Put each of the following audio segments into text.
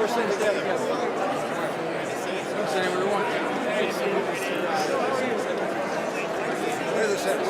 first thing together. Say what we want. Where's the sentence?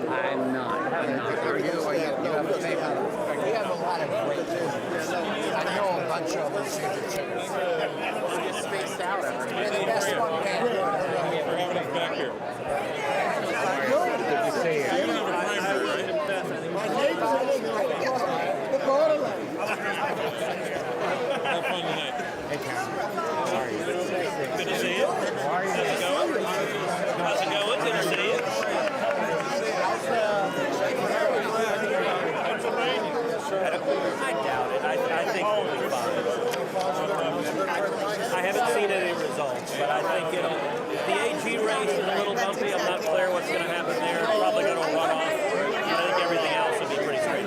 I'm not. You have a paper. We have a lot of great business. I know a bunch of them. It's spaced out. And the best one, man. For having us back here. Good to see you. You don't have a primary, right? Have fun tonight. Hey, Karen. How are you? Good to see you. How are you? How's it going? How's it going? Good to see you. I doubt it. I think we'll be fine. I haven't seen any results, but I think the AG race is a little bumpy. I'm not clear what's going to happen there. Probably going to run off. I think everything else will be pretty straightforward.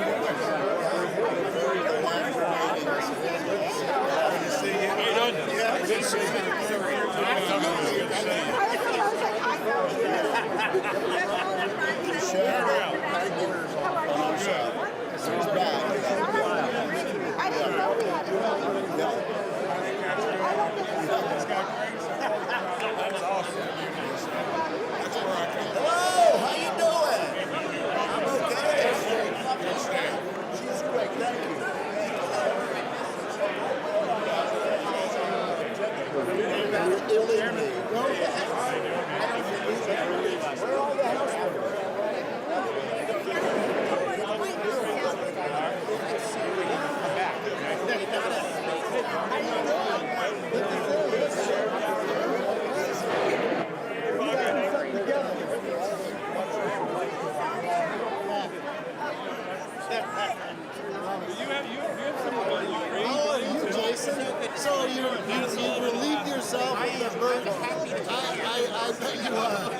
you relieved yourself of the burden. I bet you are.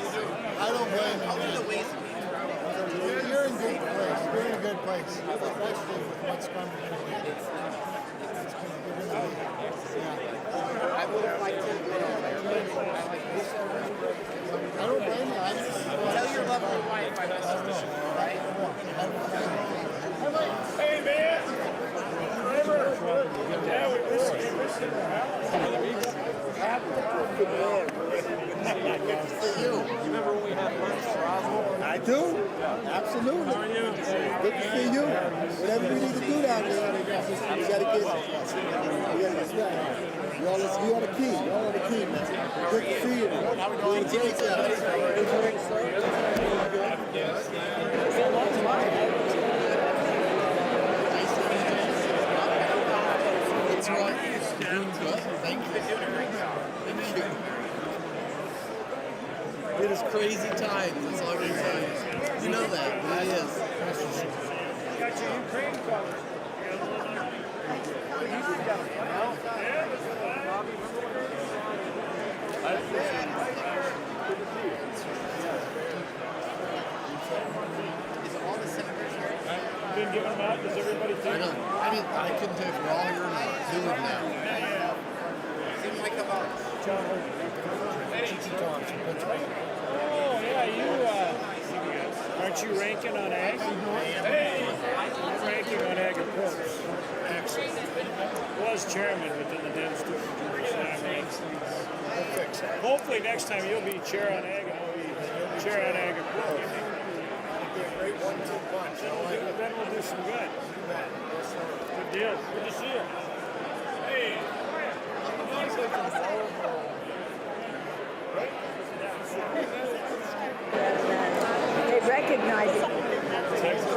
I don't blame you. You're in good place. You're in a good place, especially with what's coming. I would have liked to go I don't blame you. tell your lovely wife I messaged her, right? Hey, man. Yeah, we miss You remember when we had lunch for Oswald? I do. Absolutely. How are you? Good to see you. Whatever we need to do down there, we gotta get. You are the key. You are the key, man. Good to see you. Doing a great job. It's right. Doing good. Thank you. Thank you. It is crazy times. That's all I can tell you. You know that. It is. Got your Ukraine covered. Been giving them out? Does everybody take them? I couldn't tell if you're all here or not. Who would know? Seems like about Oh, yeah, you, aren't you ranking on ag? Hey! I'm ranking on ag and pork. Excellent. Was chairman, but then the Dems took it. Hopefully next time you'll be chair on ag and I'll be chair on ag and pork. Great 1-2 punch. Then we'll do some good. Good deal. Good to see you. Hey. They recognize it. She was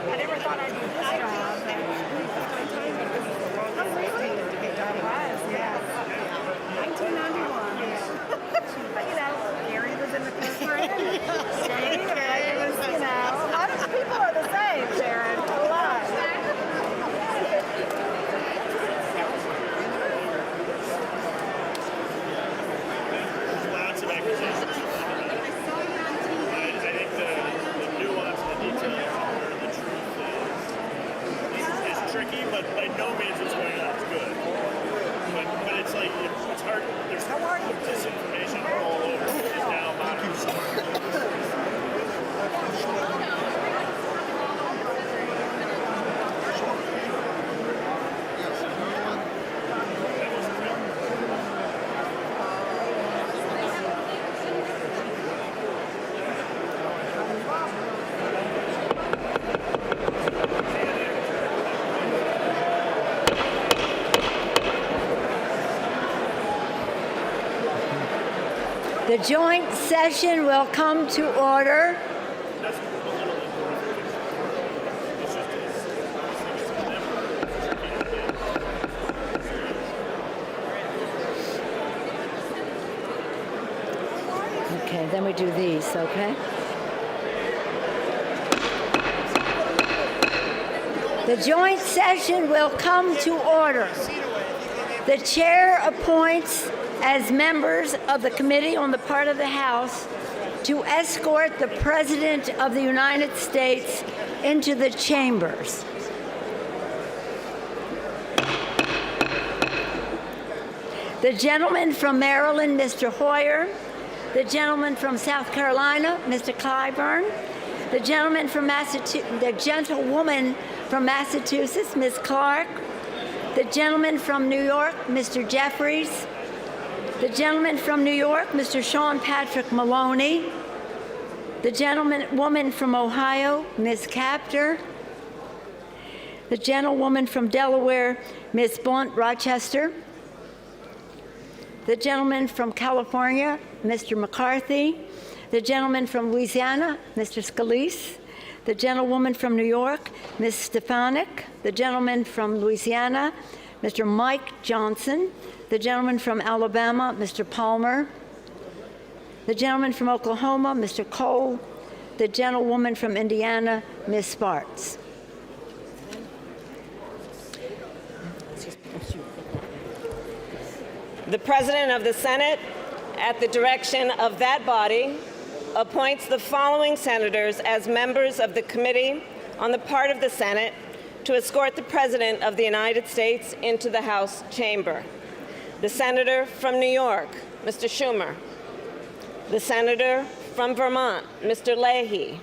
I never thought I'd do this job, but yes. 1991. But Gary was in the first grade. Steve, it was, a lot of people are the same, Sharon. A lot. lots of accusations. I think the nuance, the detail where the truth is tricky, but by no means what's going on is good. But it's like, it's hard. There's disinformation all over. It's now The joint session will come to order. Okay, then we do these, okay? The joint session will come to order. The chair appoints as members of the committee on the part of the House to escort the President of the United States into the chambers. The gentleman from Maryland, Mr. Hoyer. The gentleman from South Carolina, Mr. Clyburn. The gentleman from the gentlewoman from Massachusetts, Ms. Clark. The gentleman from New York, Mr. Jeffries. The gentleman from New York, Mr. Sean Patrick Maloney. The gentlewoman from Ohio, Ms. Capter. The gentlewoman from Delaware, Ms. Blunt Rochester. The gentleman from California, Mr. McCarthy. The gentleman from Louisiana, Mr. Scalise. The gentlewoman from New York, Ms. Stefanik. The gentleman from Louisiana, Mr. Mike Johnson. The gentleman from Alabama, Mr. Palmer. The gentleman from Oklahoma, Mr. Cole. The gentlewoman from Indiana, Ms. Spartz. The President of the Senate, at the direction of that body, appoints the following senators as members of the Committee on the part of the Senate to escort the President of the United States into the House chamber. The Senator from New York, Mr. Schumer. The Senator from Vermont, Mr. Leahy.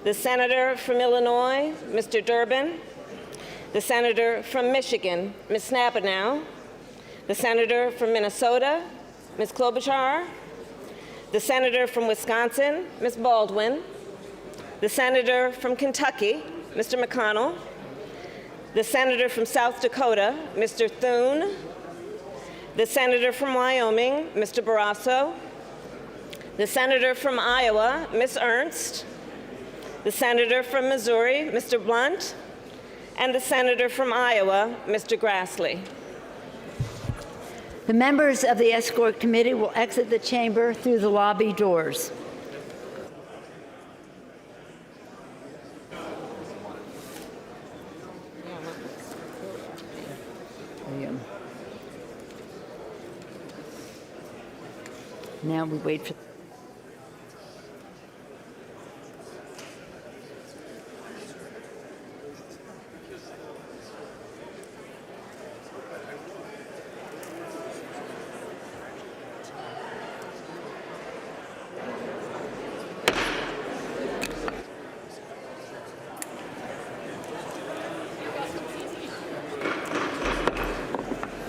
The Senator from Illinois, Mr. Durbin. The Senator from Michigan, Ms. Snapanow. The Senator from Minnesota, Ms. Klobuchar. The Senator from Wisconsin, Ms. Baldwin. The Senator from Kentucky, Mr. McConnell. The Senator from South Dakota, Mr. Thune. The Senator from Wyoming, Mr. Barrasso. The Senator from Iowa, Ms. Ernst. The Senator from Missouri, Mr. Blunt. And the Senator from Iowa, Mr. Grassley. The members of the escort committee will exit the chamber through the lobby doors. Now we wait for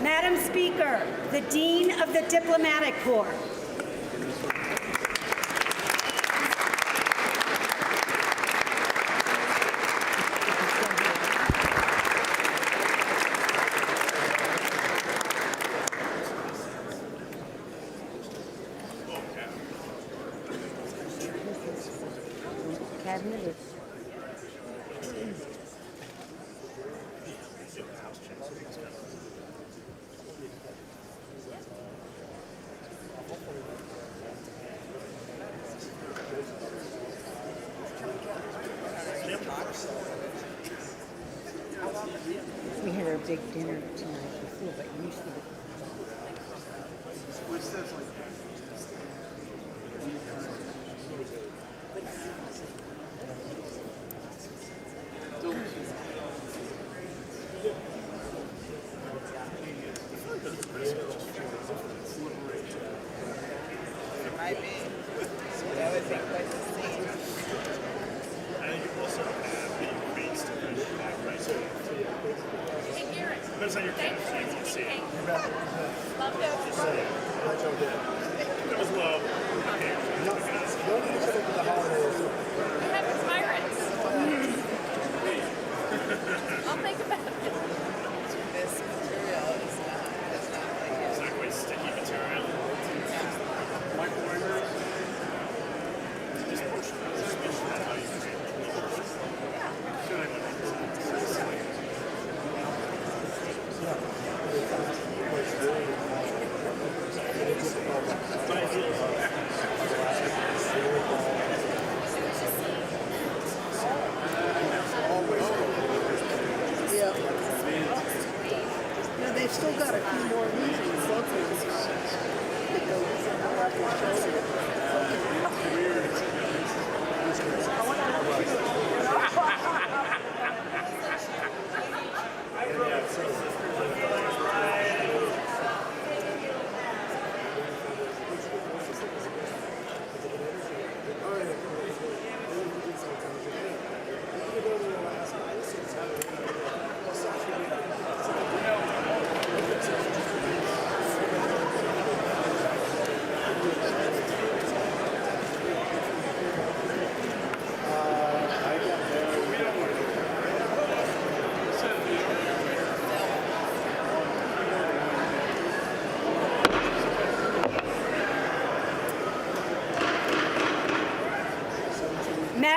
Madam Speaker, the Dean of the Diplomatic Corps. cabinet is we had our big dinner tonight before, but usually Depends on your camera, so you can see it. That was love. We have pirates. I'll think about it. This material is not It's not quite sticky material. White pointers. Just push that how you create it. Should I No, they've still got a few more reasons.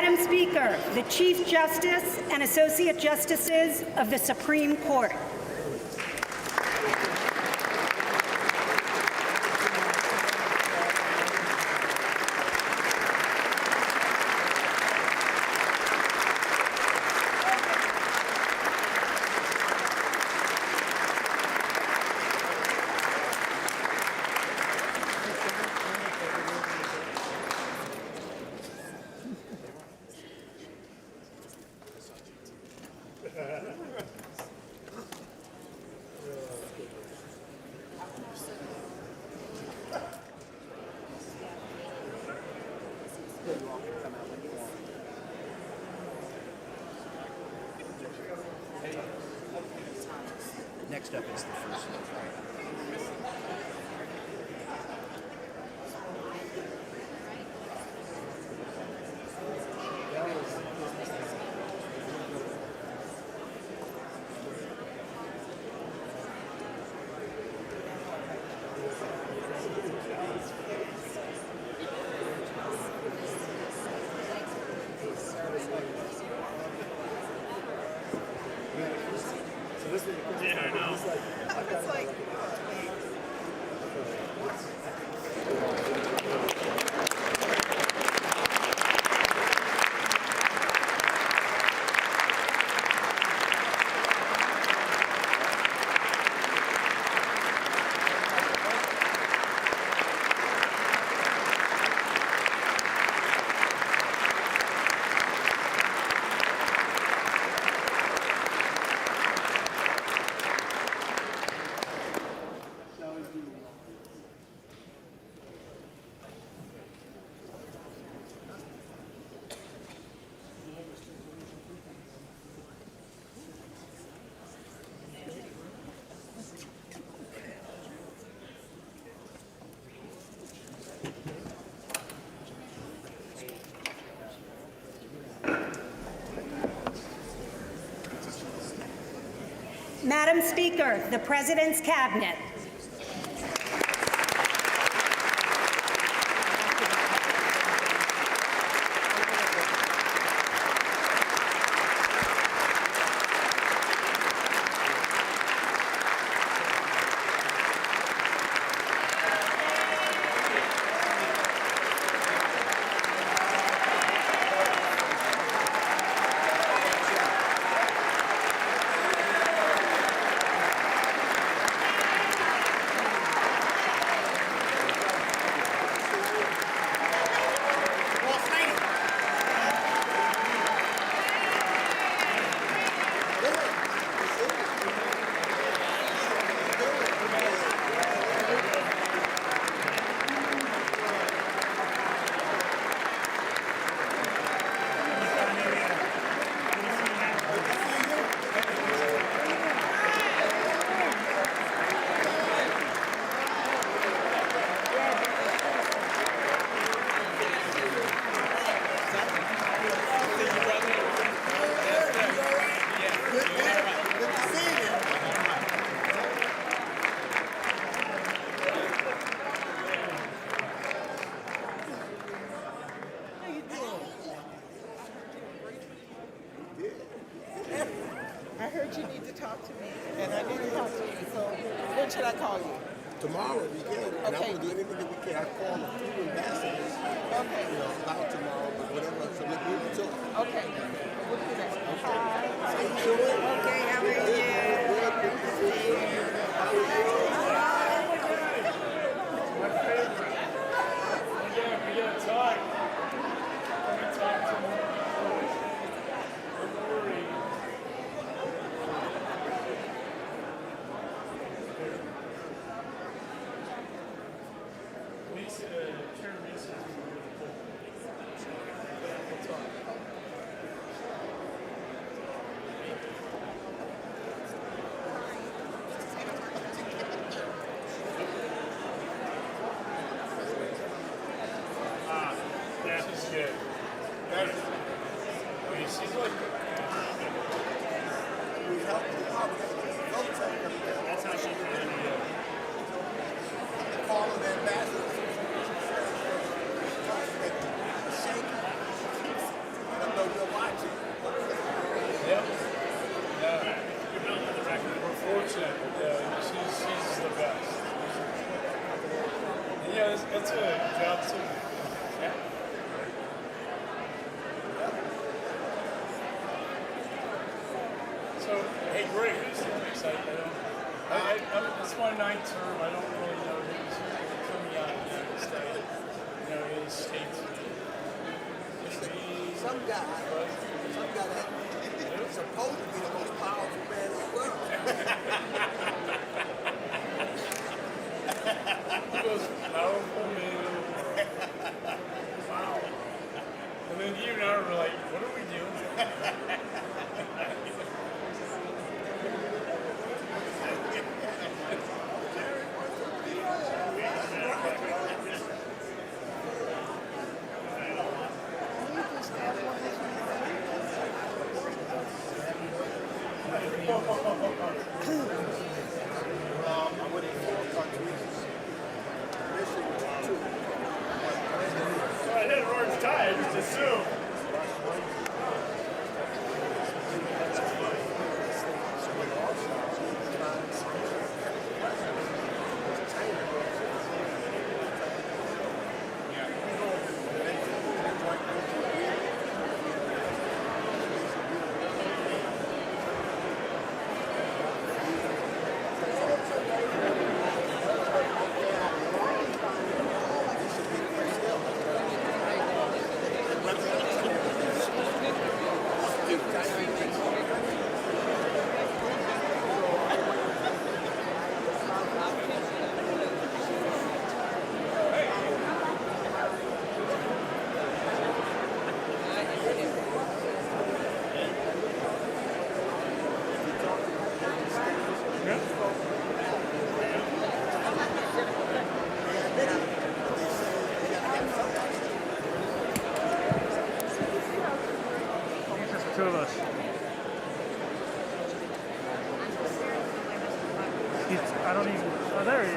Madam Speaker, the Chief Justice and Associate Justices of the Supreme Court. Next up is the first one. Yeah, I know. It's like, Madam Speaker, the President's Cabinet. I heard you need to talk to me, and I need to talk to you. So when should I call you? Tomorrow we can, and Okay. I'm gonna do anything that we can. I call a few ambassadors, Okay. about tomorrow, but whatever. So we can talk. Okay. We'll do that. Hi. How you doing? Okay, how are you? Good, good to see you. How are you? That's good. That's how she did Call the ambassadors. Yeah, that's a job too. Yeah. So, hey, Greg, who's next? It's my 9th term. I don't really know who's coming out of the United States. You know, his states. Some guy that is supposed to be the most powerful man in the world. He goes, powerful man. Wow. And then you and I were like, what are we doing? I hit an orange tie, I just assumed. Two of us. I don't even. Oh, there he is.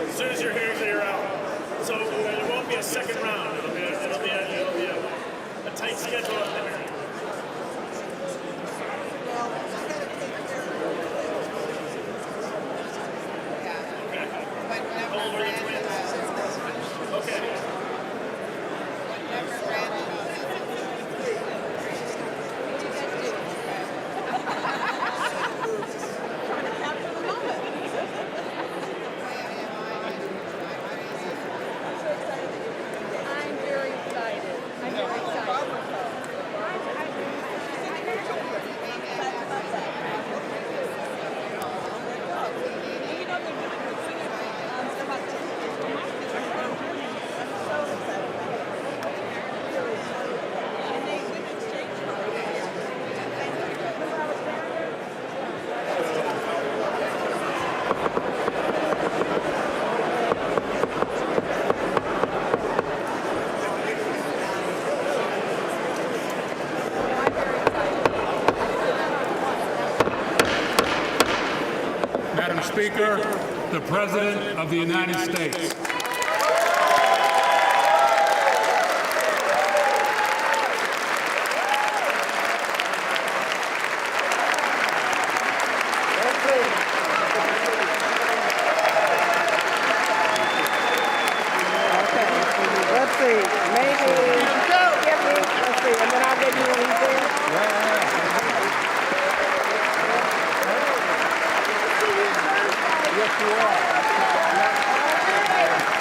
As soon as you're here, you're out. So it won't be a second round. It'll be a tight schedule up there. How old are your twins? Okay. Madam Speaker, the President of the United States. Let's see. Maybe. Let's see. And then I'll get you when he's there. Yes, you are.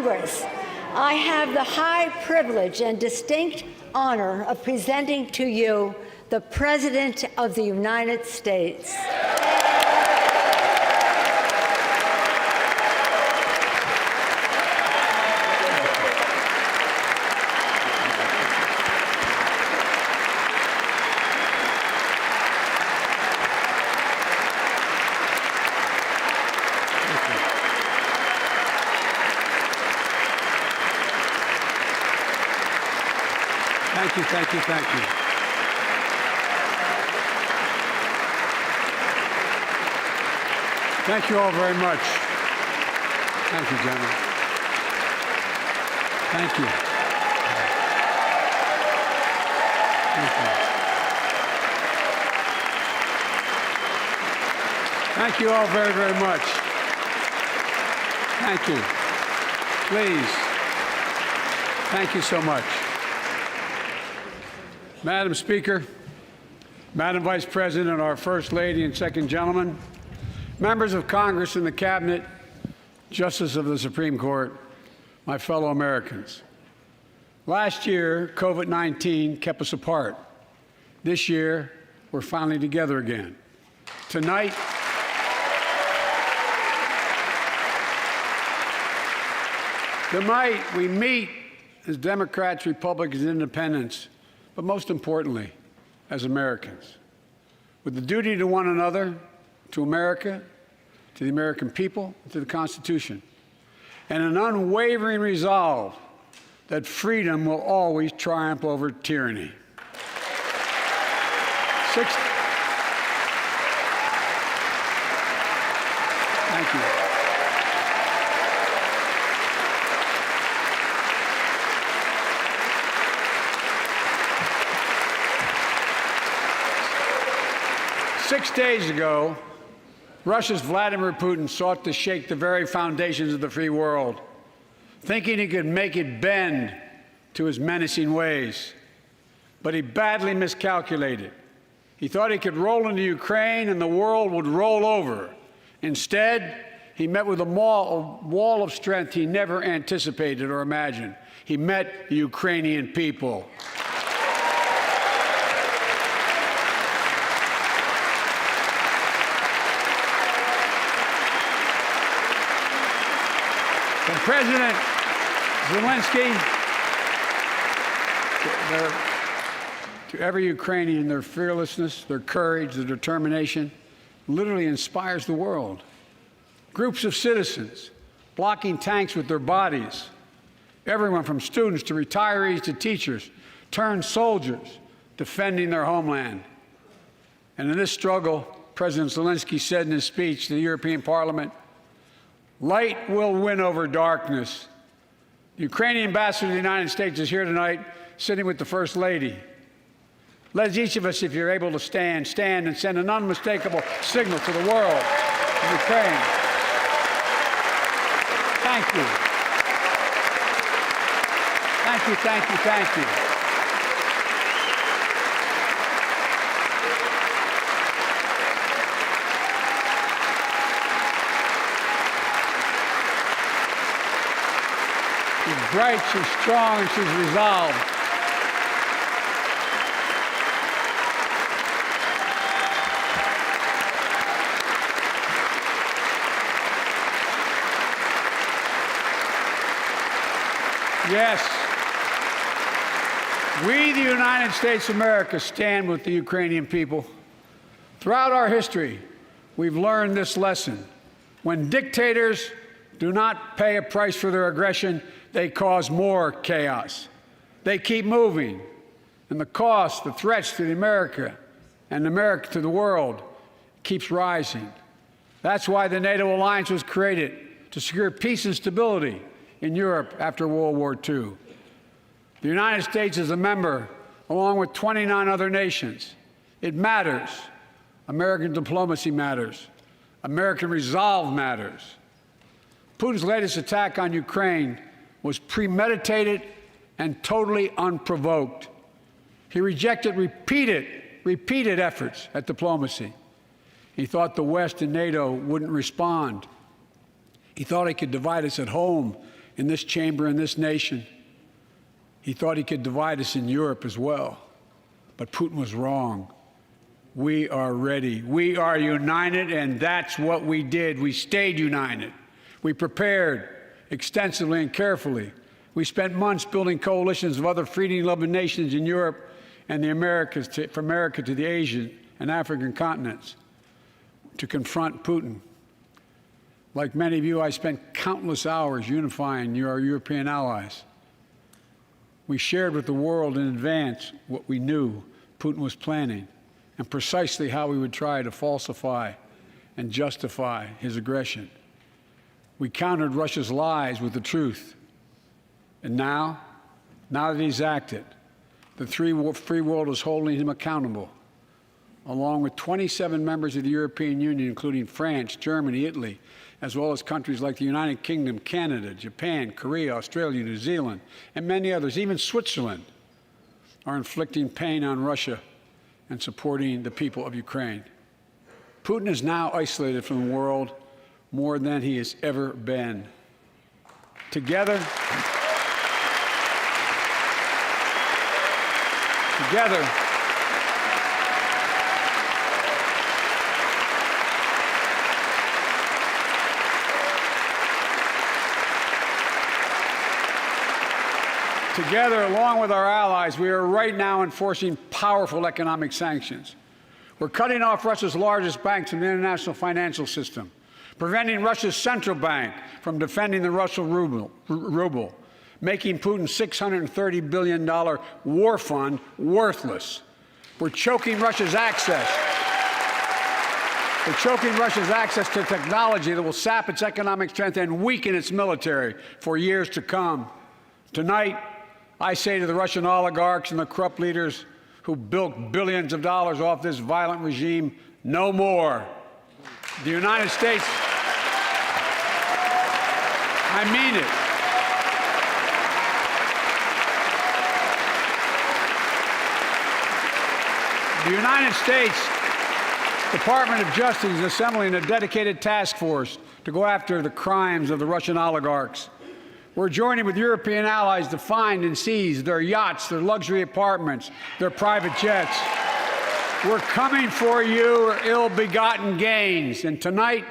Congress, I have the high privilege and distinct honor of presenting to you the President of the United States. Thank you, thank you, thank you. Thank you all very much. Thank you, General. Thank you. Thank you. Thank you all very, very much. Thank you. Please. Thank you so much. Madam Speaker, Madam Vice President, our First Lady and Second Gentleman, members of Congress and the Cabinet, Justices of the Supreme Court, my fellow Americans. Last year, COVID-19 kept us apart. This year, we're finally together again. Tonight, we meet as Democrats, Republicans, and Independents, but most importantly, as Americans, with the duty to one another, to America, to the American people, to the Constitution, and an unwavering resolve that freedom will always triumph over tyranny. Thank you. 6 days ago, Russia's Vladimir Putin sought to shake the very foundations of the free world, thinking he could make it bend to his menacing ways. But he badly miscalculated. He thought he could roll into Ukraine and the world would roll over. Instead, he met with a wall of strength he never anticipated or imagined. He met the Ukrainian people. From President Zelensky to every Ukrainian, their fearlessness, their courage, their determination literally inspires the world. Groups of citizens blocking tanks with their bodies, everyone from students to retirees to teachers, turned soldiers defending their homeland. And in this struggle, President Zelensky said in his speech to the European Parliament, "Light will win over darkness." The Ukrainian ambassador to the United States is here tonight, sitting with the First Lady. Let each of us, if you're able to stand and send an unmistakable signal to the world of Ukraine. Thank you. Thank you, thank you, thank you. She's bright, she's strong, and she's resolved. Yes, we, the United States of America, stand with the Ukrainian people. Throughout our history, we've learned this lesson. When dictators do not pay a price for their aggression, they cause more chaos. They keep moving, and the cost, the threats to America and America to the world keeps rising. That's why the NATO alliance was created, to secure peace and stability in Europe after World War II. The United States is a member, along with 29 other nations. It matters. American diplomacy matters. American resolve matters. Putin's latest attack on Ukraine was premeditated and totally unprovoked. He rejected repeated efforts at diplomacy. He thought the West and NATO wouldn't respond. He thought he could divide us at home in this chamber, in this nation. He thought he could divide us in Europe as well. But Putin was wrong. We are ready. We are united, and that's what we did. We stayed united. We prepared extensively and carefully. We spent months building coalitions of other freedom-loving nations in Europe and the Americas, from America to the Asian and African continents, to confront Putin. Like many of you, I spent countless hours unifying our European allies. We shared with the world in advance what we knew Putin was planning and precisely how we would try to falsify and justify his aggression. We countered Russia's lies with the truth. And now that he's acted, the free world is holding him accountable, along with 27 members of the European Union, including France, Germany, Italy, as well as countries like the United Kingdom, Canada, Japan, Korea, Australia, New Zealand, and many others. Even Switzerland are inflicting pain on Russia and supporting the people of Ukraine. Putin is now isolated from the world more than he has ever been. Together, along with our allies, we are right now enforcing powerful economic sanctions. We're cutting off Russia's largest banks from the international financial system, preventing Russia's central bank from defending the Russian ruble, making Putin's $630 billion war fund worthless. We're choking Russia's access. To technology that will sap its economic strength and weaken its military for years to come. Tonight, I say to the Russian oligarchs and the corrupt leaders who bilked billions of dollars off this violent regime, no more. The United States, I mean it. The United States Department of Justice is assembling a dedicated task force to go after the crimes of the Russian oligarchs. We're joining with European allies to find and seize their yachts, their luxury apartments, their private jets. We're coming for your ill-begotten gains. And tonight,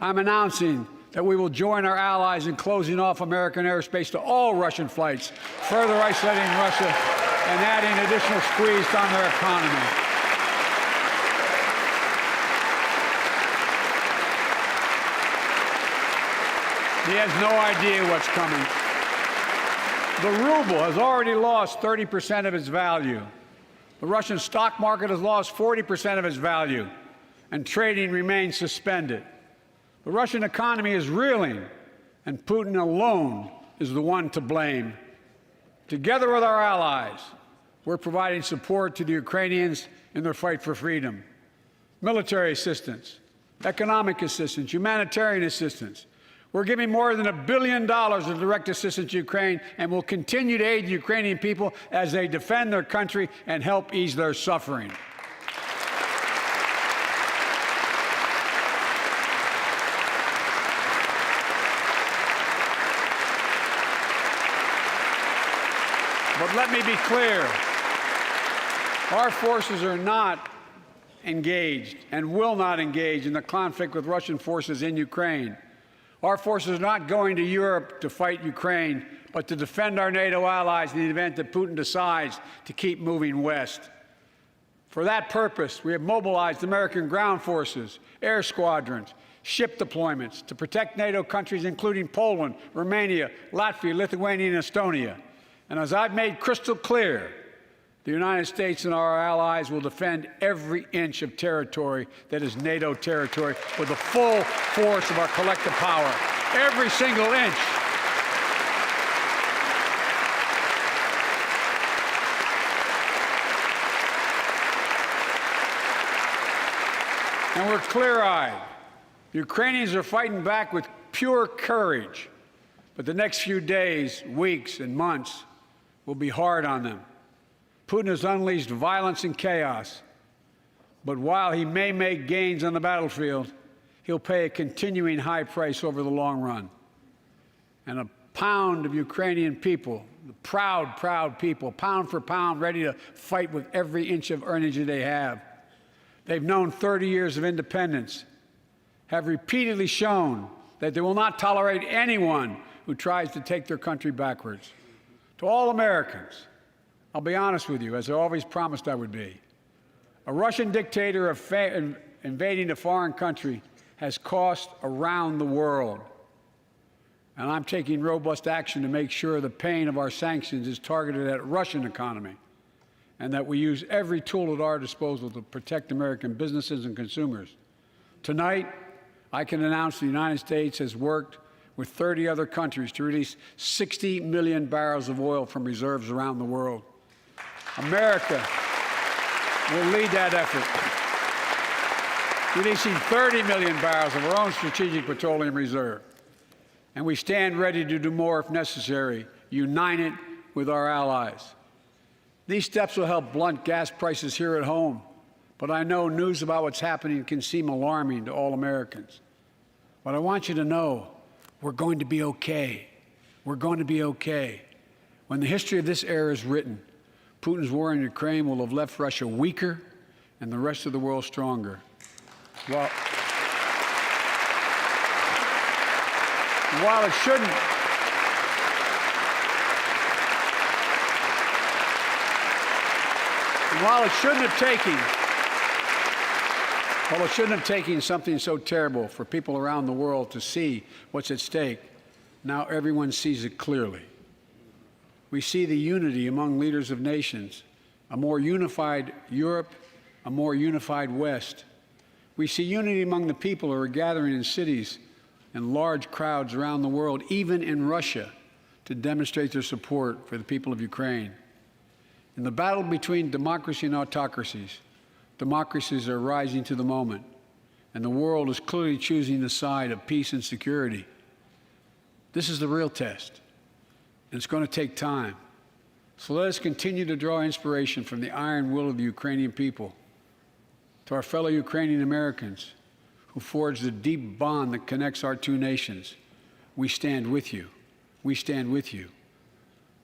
I'm announcing that we will join our allies in closing off American airspace to all Russian flights, further isolating Russia and adding additional squeeze on their economy. He has no idea what's coming. The ruble has already lost 30% of its value. The Russian stock market has lost 40% of its value, and trading remains suspended. The Russian economy is reeling, and Putin alone is the one to blame. Together with our allies, we're providing support to the Ukrainians in their fight for freedom. Military assistance, economic assistance, humanitarian assistance. We're giving more than $1 billion of direct assistance to Ukraine, and will continue to aid the Ukrainian people as they defend their country and help ease their suffering. But let me be clear. Our forces are not engaged and will not engage in the conflict with Russian forces in Ukraine. Our forces are not going to Europe to fight Ukraine, but to defend our NATO allies in the event that Putin decides to keep moving west. For that purpose, we have mobilized American ground forces, air squadrons, ship deployments to protect NATO countries, including Poland, Romania, Latvia, Lithuania, and Estonia. And as I've made crystal clear, the United States and our allies will defend every inch of territory that is NATO territory with the full force of our collective power. Every single inch. And we're clear-eyed. The Ukrainians are fighting back with pure courage. But the next few days, weeks, and months will be hard on them. Putin has unleashed violence and chaos, but while he may make gains on the battlefield, he'll pay a continuing high price over the long run. And pound of Ukrainian people, the proud, proud people, pound for pound, ready to fight with every inch of energy they have. They've known 30 years of independence, have repeatedly shown that they will not tolerate anyone who tries to take their country backwards. To all Americans, I'll be honest with you, as I always promised I would be. A Russian dictator invading a foreign country has cost around the world. And I'm taking robust action to make sure the pain of our sanctions is targeted at the Russian economy and that we use every tool at our disposal to protect American businesses and consumers. Tonight, I can announce the United States has worked with 30 other countries to release 60 million barrels of oil from reserves around the world. America will lead that effort, releasing 30 million barrels of our own strategic petroleum reserve. And we stand ready to do more if necessary, united with our allies. These steps will help blunt gas prices here at home, but I know news about what's happening can seem alarming to all Americans. But I want you to know we're going to be okay. We're going to be okay. When the history of this era is written, Putin's war in Ukraine will have left Russia weaker and the rest of the world stronger. While it shouldn't have taken something so terrible for people around the world to see what's at stake, now everyone sees it clearly. We see the unity among leaders of nations, a more unified Europe, a more unified West. We see unity among the people who are gathering in cities and large crowds around the world, even in Russia, to demonstrate their support for the people of Ukraine. In the battle between democracy and autocracies, democracies are rising to the moment, and the world is clearly choosing the side of peace and security. This is the real test, and it's going to take time. So let us continue to draw inspiration from the iron will of the Ukrainian people. To our fellow Ukrainian Americans who forged the deep bond that connects our two nations, we stand with you. We stand with you.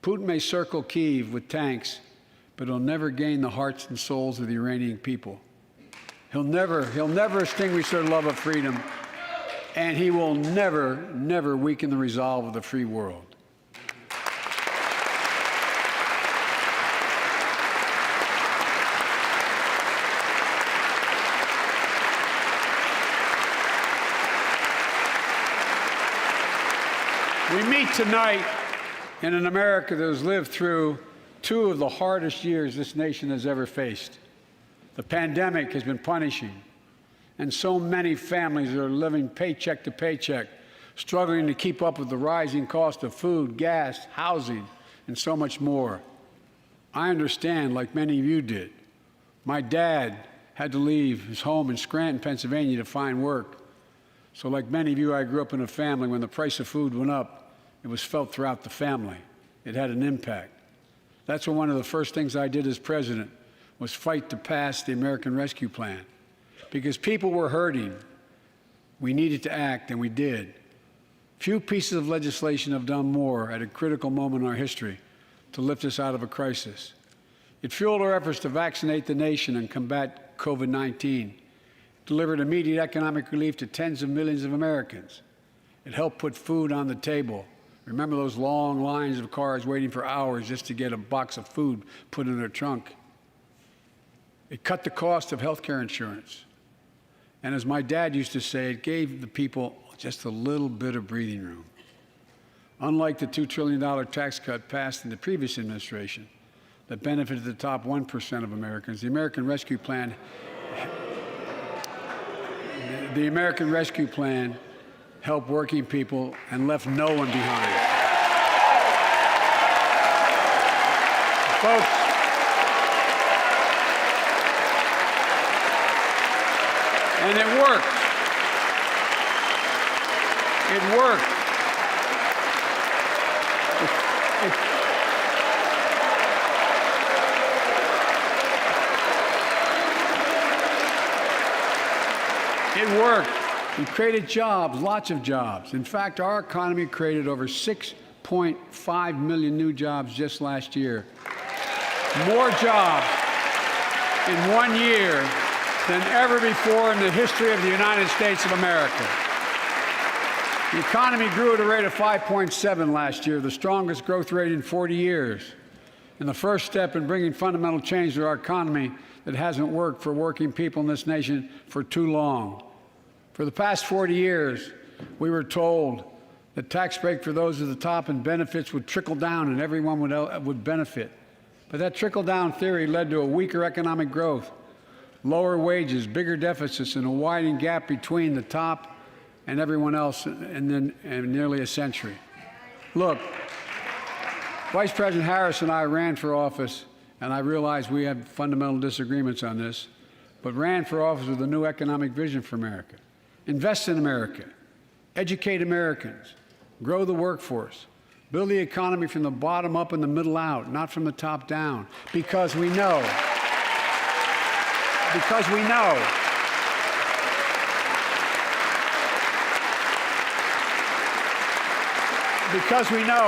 Putin may circle Kyiv with tanks, but he'll never gain the hearts and souls of the Iranian people. He'll never extinguish their love of freedom, and he will never weaken the resolve of the free world. We meet tonight in an America that has lived through two of the hardest years this nation has ever faced. The pandemic has been punishing, and so many families are living paycheck to paycheck, struggling to keep up with the rising cost of food, gas, housing, and so much more. I understand, like many of you did. My dad had to leave his home in Scranton, Pennsylvania to find work. So like many of you, I grew up in a family when the price of food went up, it was felt throughout the family. It had an impact. That's one of the first things I did as president was fight to pass the American Rescue Plan. Because people were hurting, we needed to act, and we did. Few pieces of legislation have done more at a critical moment in our history to lift us out of a crisis. It fueled our efforts to vaccinate the nation and combat COVID-19, delivered immediate economic relief to tens of millions of Americans. It helped put food on the table. Remember those long lines of cars waiting for hours just to get a box of food put in their trunk? It cut the cost of health care insurance. And as my dad used to say, it gave the people just a little bit of breathing room. Unlike the $2 trillion tax cut passed in the previous administration that benefited the top 1% of Americans, the American Rescue Plan helped working people and left no one behind. Folks, and it worked. It worked. It worked. We created jobs, lots of jobs. In fact, our economy created over 6 6.5 million new jobs just last year. More jobs in 1 year than ever before in the history of the United States of America. The economy grew at a rate of 5.7 last year, the strongest growth rate in 40 years, and the first step in bringing fundamental change to our economy that hasn't worked for working people in this nation for too long. For the past 40 years, we were told that tax break for those at the top and benefits would trickle down and everyone would benefit. But that trickle-down theory led to a weaker economic growth, lower wages, bigger deficits, and a widening gap between the top and everyone else in nearly a century. Look, Vice President Harris and I ran for office, and I realize we have fundamental disagreements on this, but ran for office with a new economic vision for America. Invest in America, educate Americans, grow the workforce, build the economy from the bottom up and the middle out, not from the top down, because we know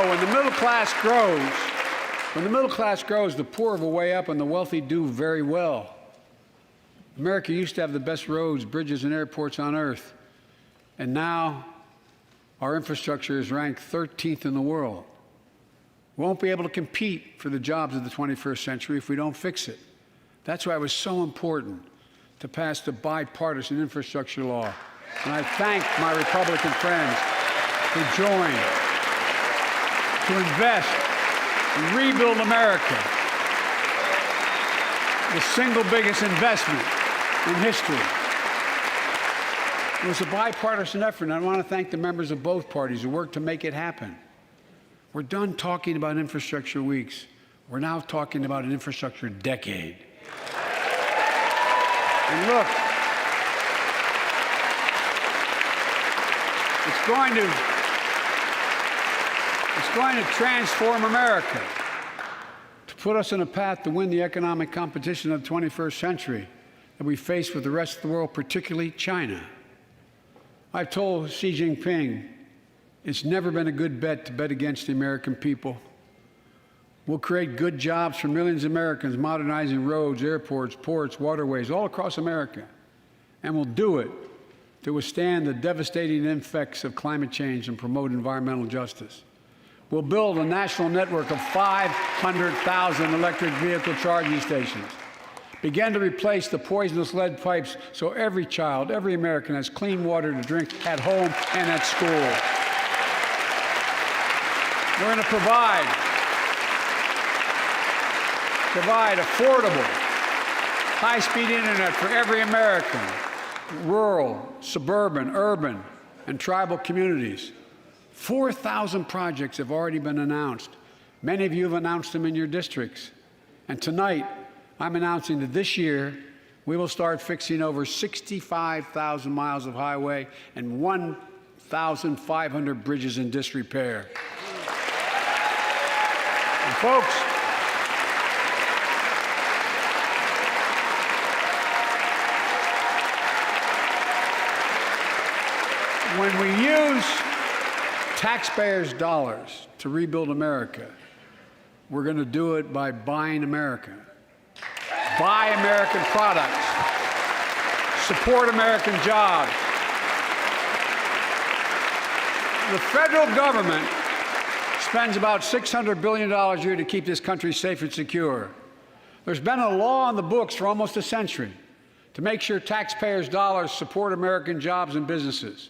when the middle class grows, the poor have a way up and the wealthy do very well. America used to have the best roads, bridges, and airports on earth, and now our infrastructure is ranked 13th in the world. We won't be able to compete for the jobs of the 21st century if we don't fix it. That's why it was so important to pass the bipartisan infrastructure law. And I thank my Republican friends who joined to invest and rebuild America, the single biggest investment in history. It was a bipartisan effort, and I want to thank the members of both parties who worked to make it happen. We're done talking about infrastructure weeks. We're now talking about an infrastructure decade. And look, it's going to transform America, to put us on a path to win the economic competition of the 21st century that we face with the rest of the world, particularly China. I've told Xi Jinping it's never been a good bet to bet against the American people. We'll create good jobs for millions of Americans, modernizing roads, airports, ports, waterways, all across America. And we'll do it to withstand the devastating effects of climate change and promote environmental justice. We'll build a national network of 500,000 electric vehicle charging stations. Begin to replace the poisonous lead pipes so every child, every American has clean water to drink at home and at school. We're going to provide affordable, high-speed internet for every American, rural, suburban, urban, and tribal communities. 4,000 projects have already been announced. Many of you have announced them in your districts. And tonight, I'm announcing that this year, we will start fixing over 65,000 miles of highway and 1,500 bridges in disrepair. And folks, when we use taxpayers' dollars to rebuild America, we're going to do it by buying America. Buy American products. Support American jobs. The federal government spends about $600 billion a year to keep this country safe and secure. There's been a law on the books for almost a century to make sure taxpayers' dollars support American jobs and businesses.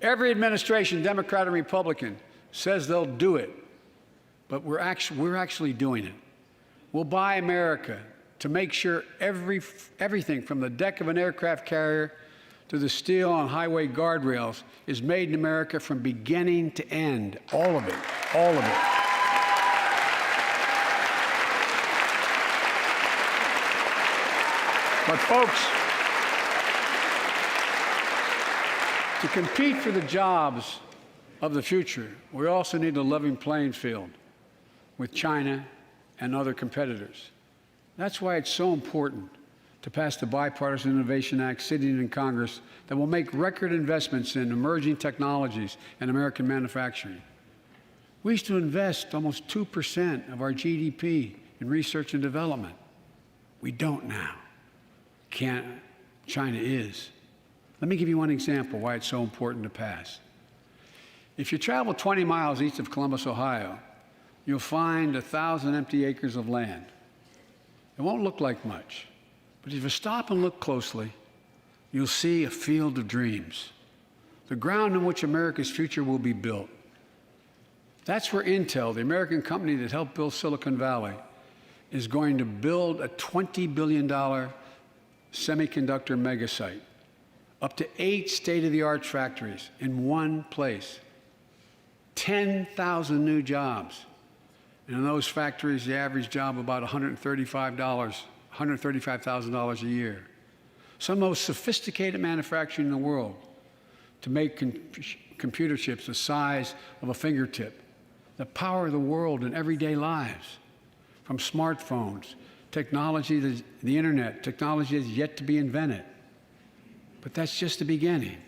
Every administration, Democrat and Republican, says they'll do it, but we're actually doing it. We'll buy America to make sure everything from the deck of an aircraft carrier to the steel on highway guardrails is made in America from beginning to end. All of it. All of it. But folks, to compete for the jobs of the future, we also need a level playing field with China and other competitors. That's why it's so important to pass the Bipartisan Innovation Act sitting in Congress that will make record investments in emerging technologies and American manufacturing. We used to invest almost 2% of our GDP in research and development. We don't now. China is. Let me give you one example why it's so important to pass. If you travel 20 miles east of Columbus, Ohio, you'll find 1,000 empty acres of land. It won't look like much, but if you stop and look closely, you'll see a field of dreams, the ground on which America's future will be built. That's where Intel, the American company that helped build Silicon Valley, is going to build a $20 billion semiconductor megasite, up to 8 state-of-the-art factories in one place, 10,000 new jobs. And in those factories, the average job about $135,000 a year. Some of the most sophisticated manufacturing in the world to make computer chips the size of a fingertip that power the world in everyday lives, from smartphones, technology, the internet, technology that's yet to be invented. But that's just the beginning.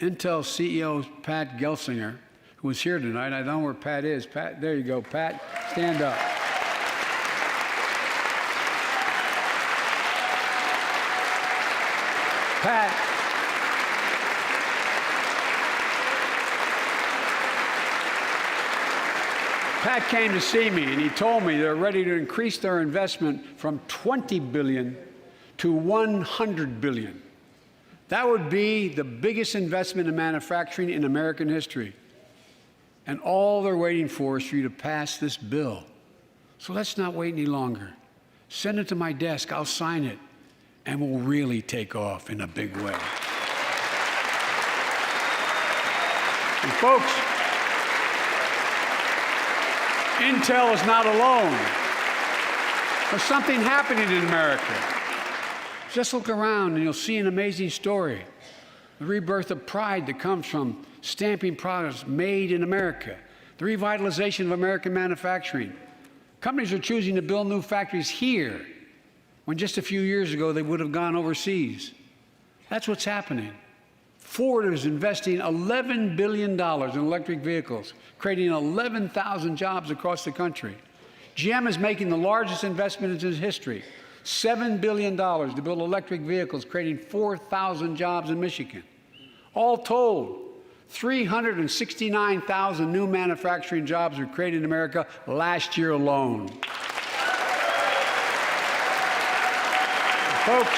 Intel CEO Pat Gelsinger, who is here tonight, I don't know where Pat is. Pat, there you go, Pat, stand up. Pat came to see me, and he told me they're ready to increase their investment from $20 billion to $100 billion. That would be the biggest investment in manufacturing in American history. And all they're waiting for is for you to pass this bill. So let's not wait any longer. Send it to my desk, I'll sign it, and we'll really take off in a big way. And folks, Intel is not alone. There's something happening in America. Just look around and you'll see an amazing story. The rebirth of pride that comes from stamping products made in America. The revitalization of American manufacturing. Companies are choosing to build new factories here when just a few years ago they would have gone overseas. That's what's happening. Ford is investing $11 billion in electric vehicles, creating 11,000 jobs across the country. GM is making the largest investment in its history, $7 billion to build electric vehicles, creating 4,000 jobs in Michigan. All told, 369,000 new manufacturing jobs were created in America last year alone. Folks,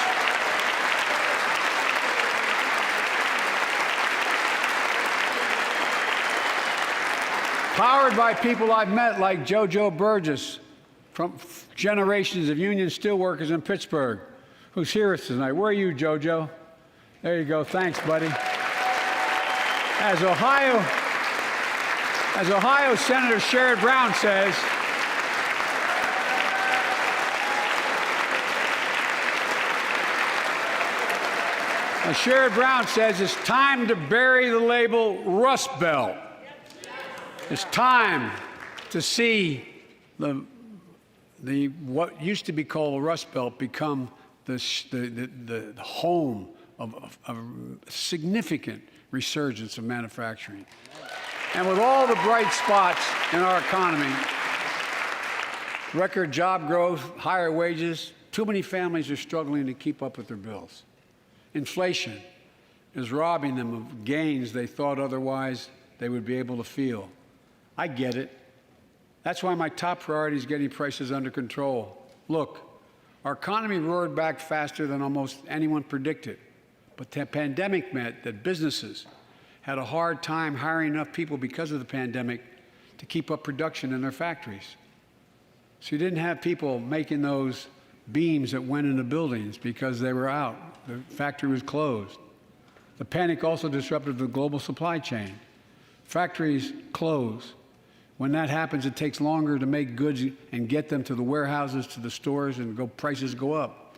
powered by people I've met like JoJo Burgess from generations of union steelworkers in Pittsburgh, who's here with us tonight. Where are you, JoJo? There you go. Thanks, buddy. As Ohio Senator Sherrod Brown says, it's time to bury the label Rust Belt. It's time to see what used to be called the Rust Belt become the home of a significant resurgence of manufacturing. And with all the bright spots in our economy, record job growth, higher wages, too many families are struggling to keep up with their bills. Inflation is robbing them of gains they thought otherwise they would be able to feel. I get it. That's why my top priority is getting prices under control. Look, our economy roared back faster than almost anyone predicted. But the pandemic meant that businesses had a hard time hiring enough people because of the pandemic to keep up production in their factories. So you didn't have people making those beams that went into buildings because they were out. The factory was closed. The panic also disrupted the global supply chain. Factories close. When that happens, it takes longer to make goods and get them to the warehouses, to the stores, and prices go up.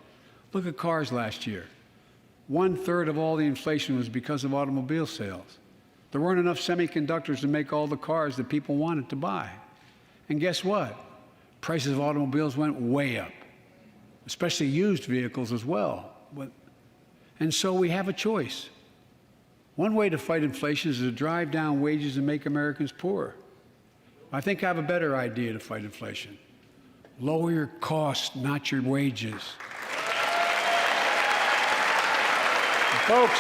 Look at cars last year. 1/3 of all the inflation was because of automobile sales. There weren't enough semiconductors to make all the cars that people wanted to buy. And guess what? Prices of automobiles went way up, especially used vehicles as well. And so we have a choice. One way to fight inflation is to drive down wages and make Americans poorer. I think I have a better idea to fight inflation. Lower your costs, not your wages. And folks,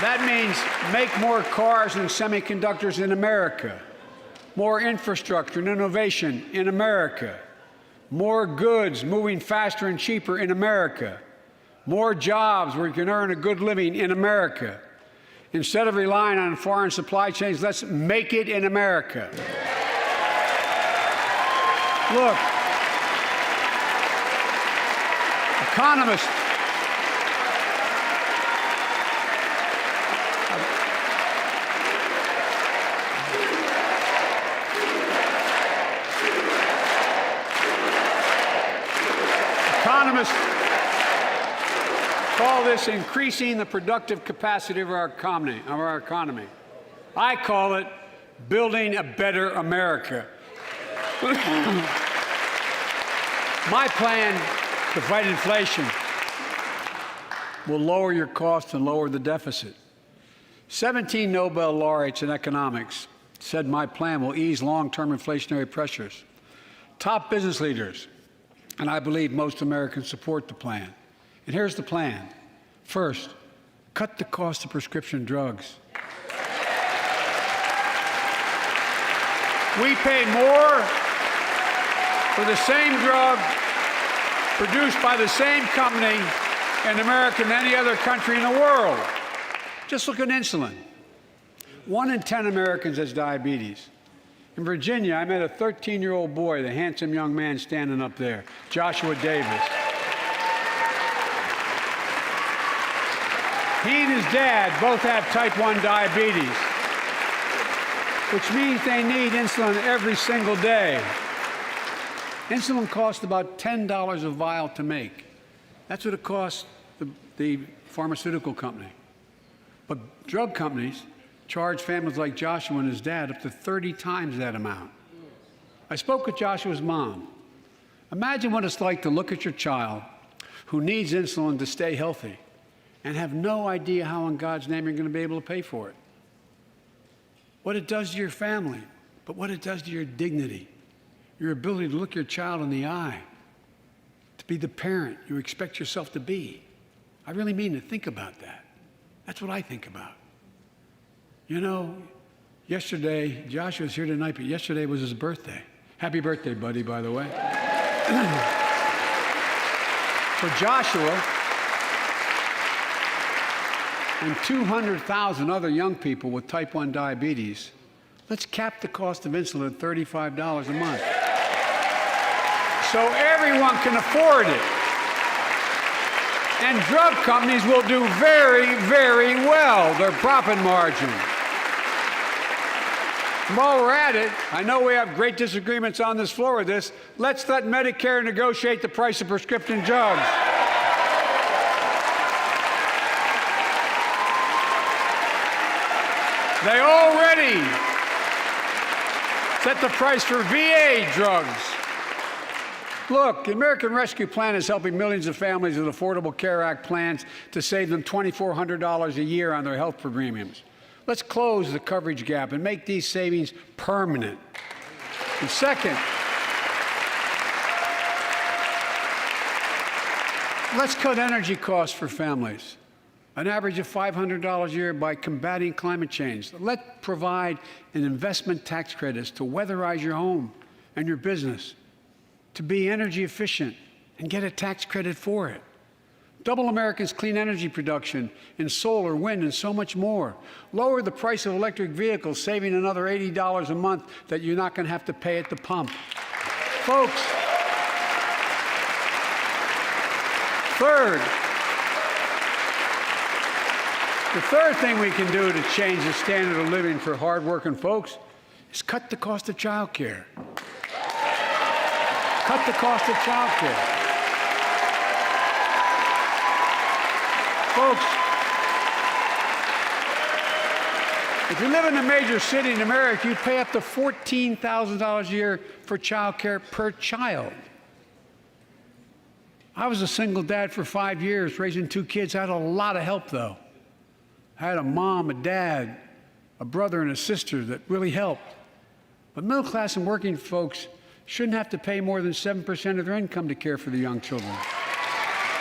that means make more cars and semiconductors in America, more infrastructure and innovation in America, more goods moving faster and cheaper in America, more jobs where you can earn a good living in America. Instead of relying on foreign supply chains, let's make it in America. Look, economists call this increasing the productive capacity of our economy. I call it building a better America. My plan to fight inflation will lower your costs and lower the deficit. 17 Nobel laureates in economics said my plan will ease long-term inflationary pressures. Top business leaders, and I believe most Americans, support the plan. And here's the plan. First, cut the cost of prescription drugs. We pay more for the same drug produced by the same company in America than any other country in the world. Just look at insulin. 1 in 10 Americans has diabetes. In Virginia, I met a 13-year-old boy, the handsome young man standing up there, Joshua Davis. He and his dad both have type 1 diabetes, which means they need insulin every single day. Insulin costs about $10 a vial to make. That's what it costs the pharmaceutical company. But drug companies charge families like Joshua and his dad up to 30 times that amount. I spoke with Joshua's mom. Imagine what it's like to look at your child who needs insulin to stay healthy and have no idea how in God's name you're going to be able to pay for it. What it does to your family, but what it does to your dignity, your ability to look your child in the eye, to be the parent you expect yourself to be. I really mean to think about that. That's what I think about. You know, yesterday, Joshua's here tonight, but yesterday was his birthday. Happy birthday, buddy, by the way. For Joshua and 200,000 other young people with type 1 diabetes, let's cap the cost of insulin at $35 a month so everyone can afford it. And drug companies will do very, very well, their profit margin. While we're at it, I know we have great disagreements on this floor with this. Let's let Medicare negotiate the price of prescription drugs. They already set the price for VA drugs. Look, the American Rescue Plan is helping millions of families with Affordable Care Act plans to save them $2,400 a year on their health premiums. Let's close the coverage gap and make these savings permanent. And second, let's cut energy costs for families, an average of $500 a year by combating climate change. Let's provide an investment tax credits to weatherize your home and your business, to be energy efficient and get a tax credit for it. Double America's clean energy production in solar, wind, and so much more. Lower the price of electric vehicles, saving another $80 a month that you're not going to have to pay at the pump. Folks, the third thing we can do to change the standard of living for hardworking folks is cut the cost of child care. Cut the cost of child care. Folks, if you live in a major city in America, you pay up to $14,000 a year for child care per child. I was a single dad for 5 years, raising 2 kids. I had a lot of help, though. I had a mom, a dad, a brother, and a sister that really helped. But middle class and working folks shouldn't have to pay more than 7% of their income to care for the young children.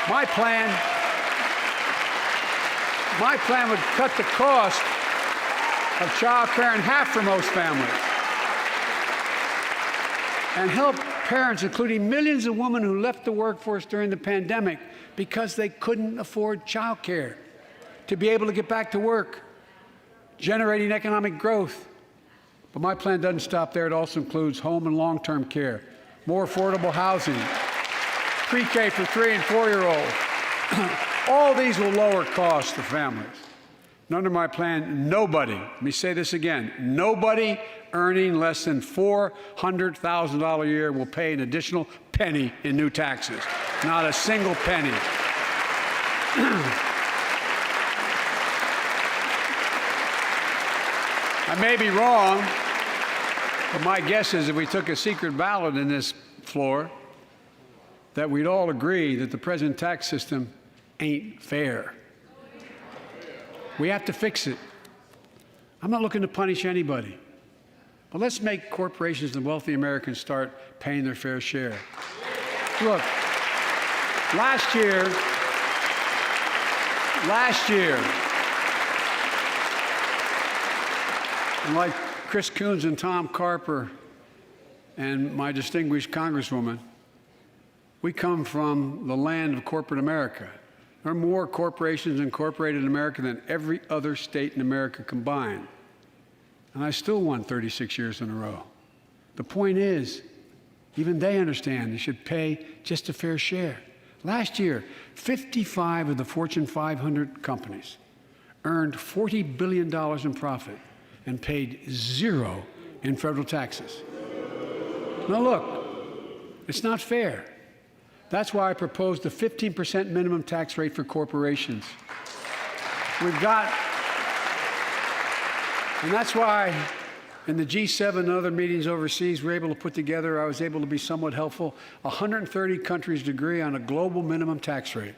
My plan would cut the cost of child care in half for most families and help parents, including millions of women who left the workforce during the pandemic because they couldn't afford child care, to be able to get back to work, generating economic growth. But my plan doesn't stop there. It also includes home and long-term care, more affordable housing, pre-K for 3- and 4-year-olds. All these will lower costs to families. And under my plan, nobody, let me say this again, nobody earning less than $400,000 a year will pay an additional penny in new taxes. Not a single penny. I may be wrong, but my guess is if we took a secret ballot in this floor, that we'd all agree that the present tax system ain't fair. We have to fix it. I'm not looking to punish anybody, but let's make corporations and wealthy Americans start paying their fair share. Look, last year, and like Chris Coons and Tom Carper and my distinguished Congresswoman, we come from the land of corporate America. There are more corporations incorporated in America than every other state in America combined. And I still won 36 years in a row. The point is, even they understand they should pay just a fair share. Last year, 55 of the Fortune 500 companies earned $40 billion in profit and paid 0 in federal taxes. Now look, it's not fair. That's why I proposed a 15% minimum tax rate for corporations. And that's why in the G7 and other meetings overseas, I was able to be somewhat helpful, 130 countries agree on a global minimum tax rate.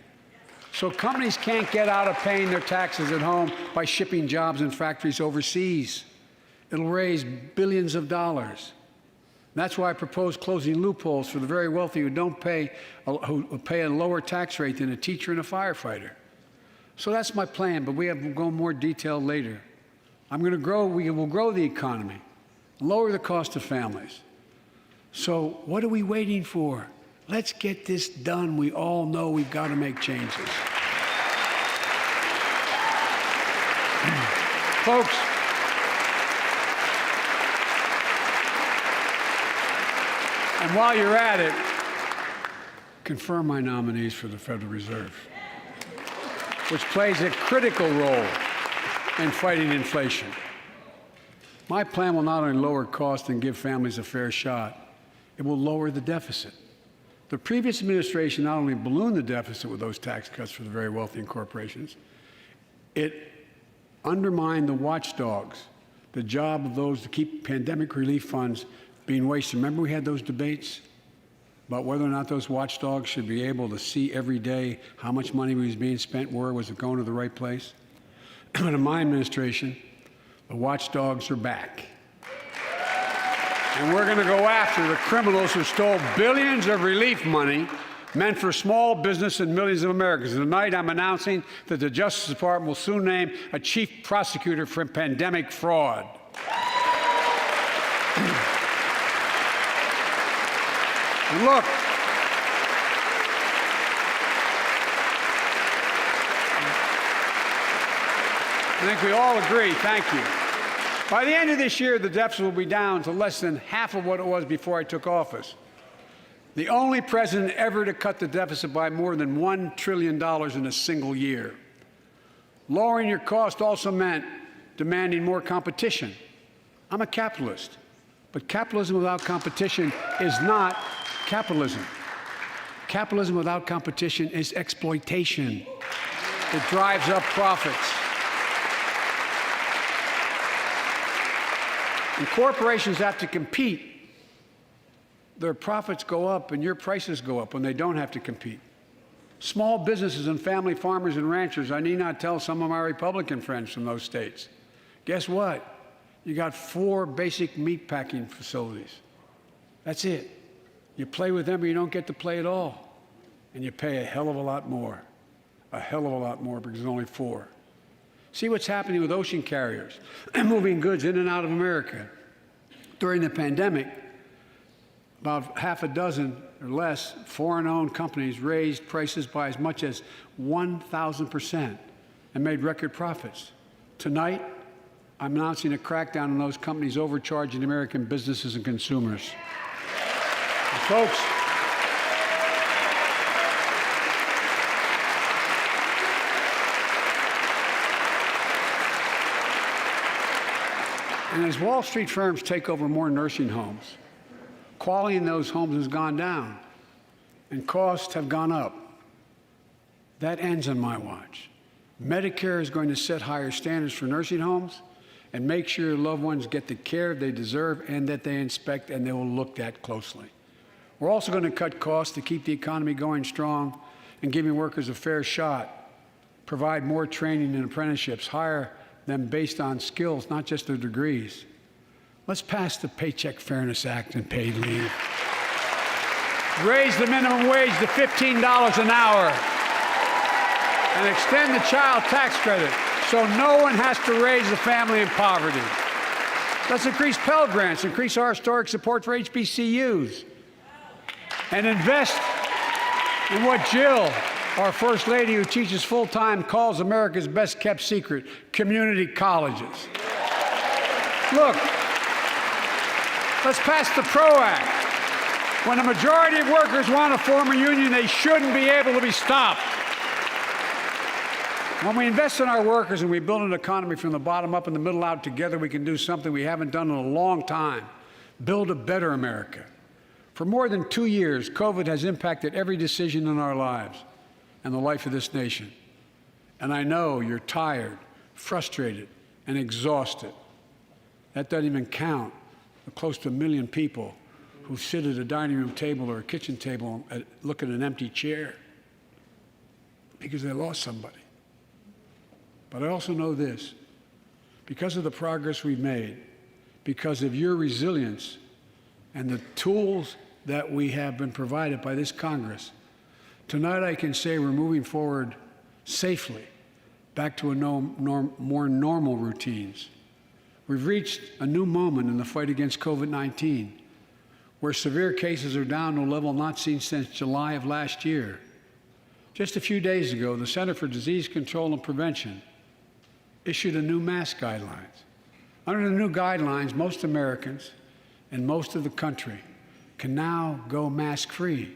So companies can't get out of paying their taxes at home by shipping jobs and factories overseas. It'll raise billions of dollars. That's why I propose closing loopholes for the very wealthy who pay a lower tax rate than a teacher and a firefighter. So that's my plan, but we'll go in more detail later. We will grow the economy, lower the cost of families. So what are we waiting for? Let's get this done. We all know we've got to make changes. Folks, and while you're at it, confirm my nominees for the Federal Reserve, which plays a critical role in fighting inflation. My plan will not only lower costs and give families a fair shot, it will lower the deficit. The previous administration not only ballooned the deficit with those tax cuts for the very wealthy and corporations, it undermined the watchdogs, the job of those to keep pandemic relief funds being wasted. Remember we had those debates about whether or not those watchdogs should be able to see every day how much money was being spent, where was it going to the right place? But in my administration, the watchdogs are back. And we're going to go after the criminals who stole billions of relief money meant for small business and millions of Americans. And tonight I'm announcing that the Justice Department will soon name a chief prosecutor for pandemic fraud. Look, I think we all agree, thank you. By the end of this year, the deficit will be down to less than half of what it was before I took office. The only president ever to cut the deficit by more than $1 trillion in a single year. Lowering your cost also meant demanding more competition. I'm a capitalist, but capitalism without competition is not capitalism. Capitalism without competition is exploitation. It drives up profits. And corporations have to compete. Their profits go up and your prices go up when they don't have to compete. Small businesses and family farmers and ranchers, I need not tell some of my Republican friends from those states. Guess what? You got 4 basic meat packing facilities. That's it. You play with them or you don't get to play at all. And you pay a hell of a lot more. A hell of a lot more because there's only 4. See what's happening with ocean carriers moving goods in and out of America. During the pandemic, about half a dozen or less foreign-owned companies raised prices by as much as 1,000% and made record profits. Tonight, I'm announcing a crackdown on those companies overcharging American businesses and consumers. And folks, and as Wall Street firms take over more nursing homes, quality in those homes has gone down and costs have gone up. That ends on my watch. Medicare is going to set higher standards for nursing homes and make sure loved ones get the care they deserve and that they inspect and they will look at closely. We're also going to cut costs to keep the economy going strong and giving workers a fair shot, provide more training and apprenticeships, hire them based on skills, not just their degrees. Let's pass the Paycheck Fairness Act and paid leave. Raise the minimum wage to $15 an hour and extend the child tax credit so no one has to raise a family in poverty. Let's increase Pell Grants, increase our historic support for HBCUs, and invest in what Jill, our First Lady who teaches full-time, calls America's best-kept secret, community colleges. Look, let's pass the PRO Act. When a majority of workers want to form a union, they shouldn't be able to be stopped. When we invest in our workers and we build an economy from the bottom up and the middle out together, we can do something we haven't done in a long time, build a better America. For more than 2 years, COVID has impacted every decision in our lives and the life of this nation. And I know you're tired, frustrated, and exhausted. That doesn't even count the close to 1 million people who sit at a dining room table or a kitchen table and look at an empty chair because they lost somebody. But I also know this, because of the progress we've made, because of your resilience and the tools that we have been provided by this Congress, tonight I can say we're moving forward safely back to more normal routines. We've reached a new moment in the fight against COVID-19, where severe cases are down to a level not seen since July of last year. Just a few days ago, the Center for Disease Control and Prevention issued a new mask guidelines. Under the new guidelines, most Americans and most of the country can now go mask-free.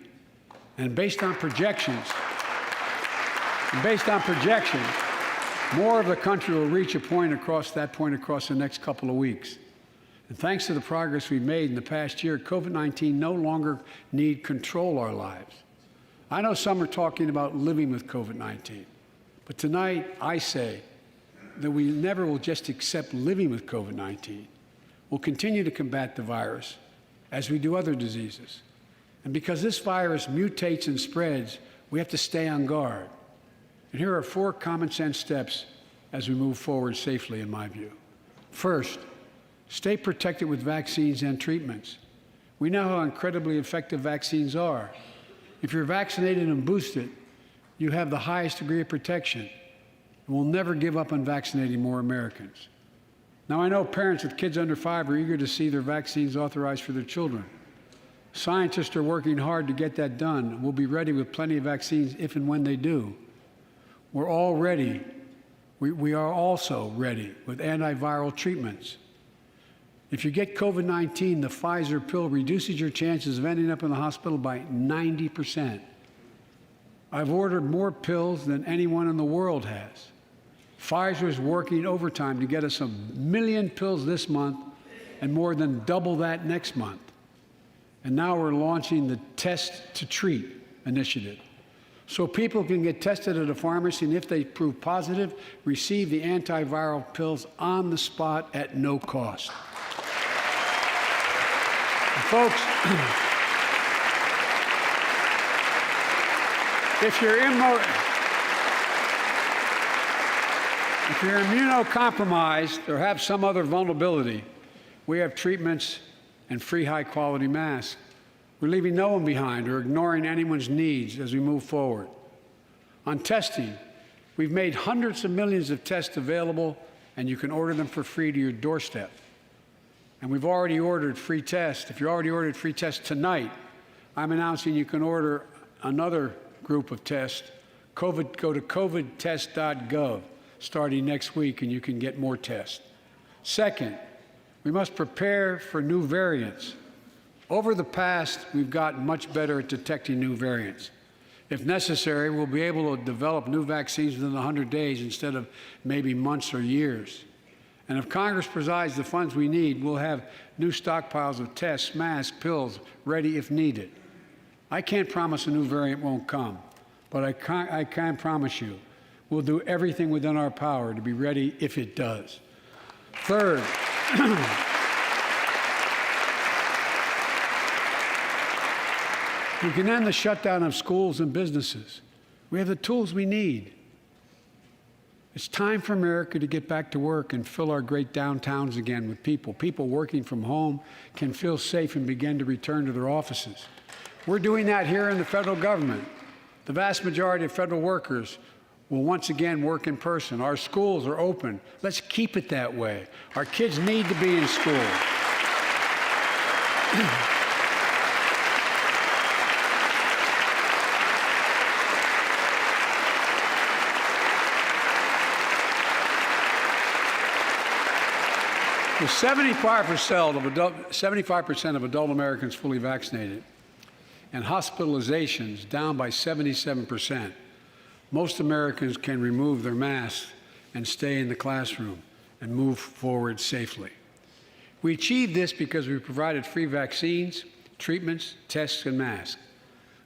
And based on projections, more of the country will reach a point across the next couple of weeks. And thanks to the progress we've made in the past year, COVID-19 no longer need control our lives. I know some are talking about living with COVID-19, but tonight I say that we never will just accept living with COVID-19. We'll continue to combat the virus as we do other diseases. And because this virus mutates and spreads, we have to stay on guard. And here are 4 common sense steps as we move forward safely, in my view. First, stay protected with vaccines and treatments. We know how incredibly effective vaccines are. If you're vaccinated and boosted, you have the highest degree of protection. And we'll never give up on vaccinating more Americans. Now, I know parents with kids under 5 are eager to see their vaccines authorized for their children. Scientists are working hard to get that done. We'll be ready with plenty of vaccines if and when they do. We're all ready. We are also ready with antiviral treatments. If you get COVID-19, the Pfizer pill reduces your chances of ending up in the hospital by 90%. I've ordered more pills than anyone in the world has. Pfizer is working overtime to get us 1 million pills this month and more than double that next month. And now we're launching the Test to Treat initiative. So people can get tested at a pharmacy, and if they prove positive, receive the antiviral pills on the spot at no cost. And folks, If you're immunocompromised or have some other vulnerability, we have treatments and free high-quality masks. We're leaving no one behind or ignoring anyone's needs as we move forward. On testing, we've made hundreds of millions of tests available, and you can order them for free to your doorstep. And we've already ordered free tests. If you already ordered free tests tonight, I'm announcing you can order another group of tests. Go to covidtest.gov starting next week, and you can get more tests. Second, we must prepare for new variants. Over the past, we've gotten much better at detecting new variants. If necessary, we'll be able to develop new vaccines within 100 days instead of maybe months or years. And if Congress provides the funds we need, we'll have new stockpiles of tests, masks, pills ready if needed. I can't promise a new variant won't come, but I can promise you we'll do everything within our power to be ready if it does. Third, we can end the shutdown of schools and businesses. We have the tools we need. It's time for America to get back to work and fill our great downtowns again with people. People working from home can feel safe and begin to return to their offices. We're doing that here in the federal government. The vast majority of federal workers will once again work in person. Our schools are open. Let's keep it that way. Our kids need to be in school. With 75% of adult Americans fully vaccinated and hospitalizations down by 77%, most Americans can remove their masks and stay in the classroom and move forward safely. We achieved this because we provided free vaccines, treatments, tests, and masks.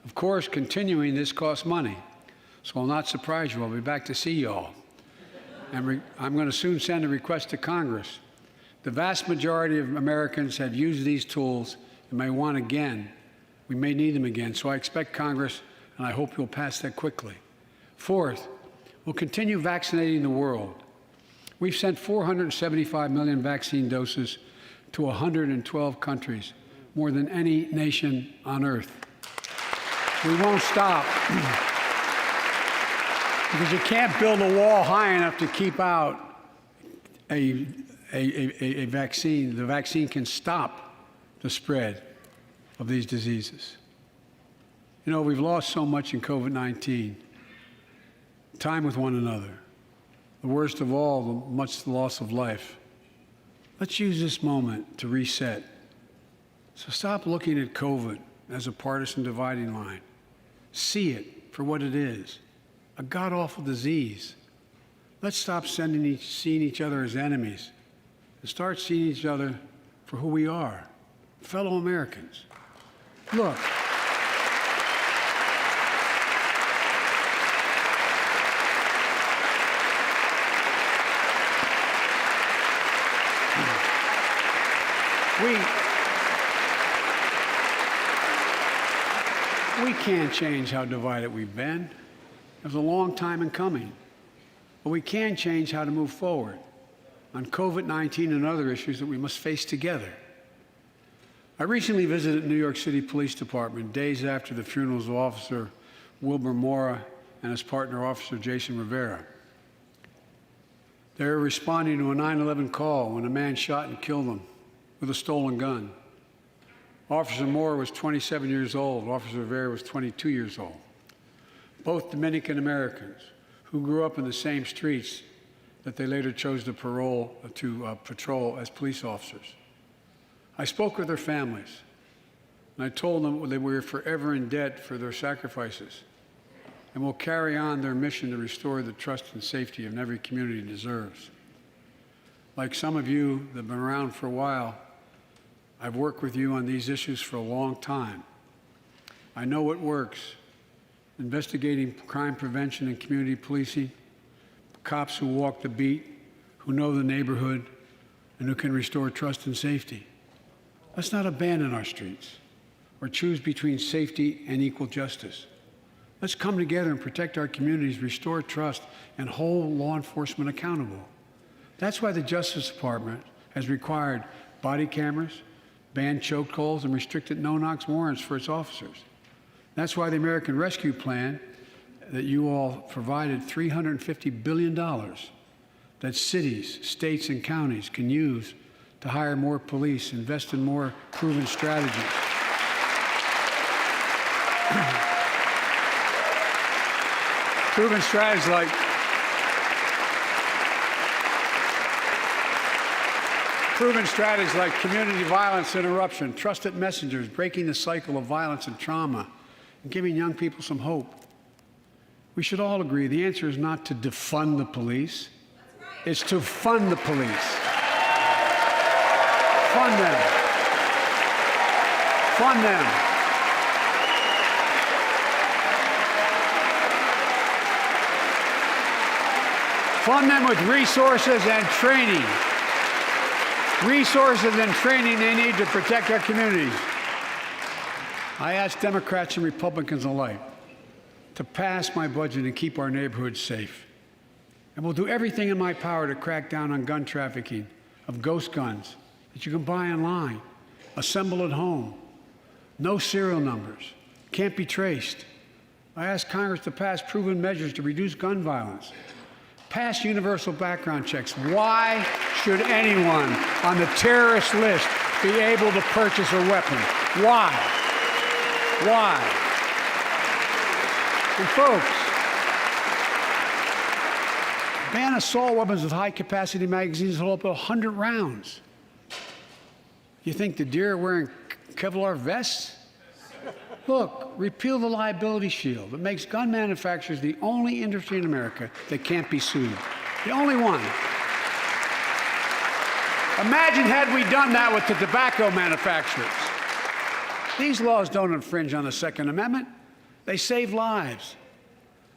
Of course, continuing this costs money, so I'll not surprise you. I'll be back to see you all. And I'm going to soon send a request to Congress. The vast majority of Americans have used these tools and may want again. We may need them again, so I expect Congress, and I hope you'll pass that quickly. Fourth, we'll continue vaccinating the world. We've sent 475 million vaccine doses to 112 countries, more than any nation on earth. We won't stop because you can't build a wall high enough to keep out a vaccine. The vaccine can stop the spread of these diseases. You know, we've lost so much in COVID-19. Time with one another. The worst of all, the loss of life. Let's use this moment to reset. So stop looking at COVID as a partisan dividing line. See it for what it is, a god-awful disease. Let's stop seeing each other as enemies and start seeing each other for who we are, fellow Americans. Look, we can't change how divided we've been. It was a long time in coming. But we can change how to move forward on COVID-19 and other issues that we must face together. I recently visited New York City Police Department days after the funerals of Officer Wilbur Mora and his partner, Officer Jason Rivera. They were responding to a 9/11 call when a man shot and killed them with a stolen gun. Officer Mora was 27 years old. Officer Rivera was 22 years old. Both Dominican Americans who grew up in the same streets that they later chose to patrol as police officers. I spoke with their families, and I told them that we were forever in debt for their sacrifices and will carry on their mission to restore the trust and safety of every community deserves. Like some of you that have been around for a while, I've worked with you on these issues for a long time. I know what works: investigating crime prevention and community policing, cops who walk the beat, who know the neighborhood, and who can restore trust and safety. Let's not abandon our streets or choose between safety and equal justice. Let's come together and protect our communities, restore trust, and hold law enforcement accountable. That's why the Justice Department has required body cameras, banned chokeholds, and restricted no-knock warrants for its officers. That's why the American Rescue Plan that you all provided $350 billion that cities, states, and counties can use to hire more police, invest in more proven strategies. Proven strategies like community violence interruption, trusted messengers, breaking the cycle of violence and trauma, and giving young people some hope. We should all agree the answer is not to defund the police, it's to fund the police. Fund them. Fund them. Fund them with resources and training. Resources and training they need to protect our communities. I ask Democrats and Republicans alike to pass my budget and keep our neighborhoods safe. And we'll do everything in my power to crack down on gun trafficking of ghost guns that you can buy online, assemble at home, no serial numbers, can't be traced. I ask Congress to pass proven measures to reduce gun violence. Pass universal background checks. Why should anyone on the terrorist list be able to purchase a weapon? Why? Why? And folks, ban assault weapons with high-capacity magazines that hold up to 100 rounds. You think the deer are wearing Kevlar vests? Look, repeal the liability shield that makes gun manufacturers the only industry in America that can't be sued. The only one. Imagine had we done that with the tobacco manufacturers. These laws don't infringe on the Second Amendment. They save lives.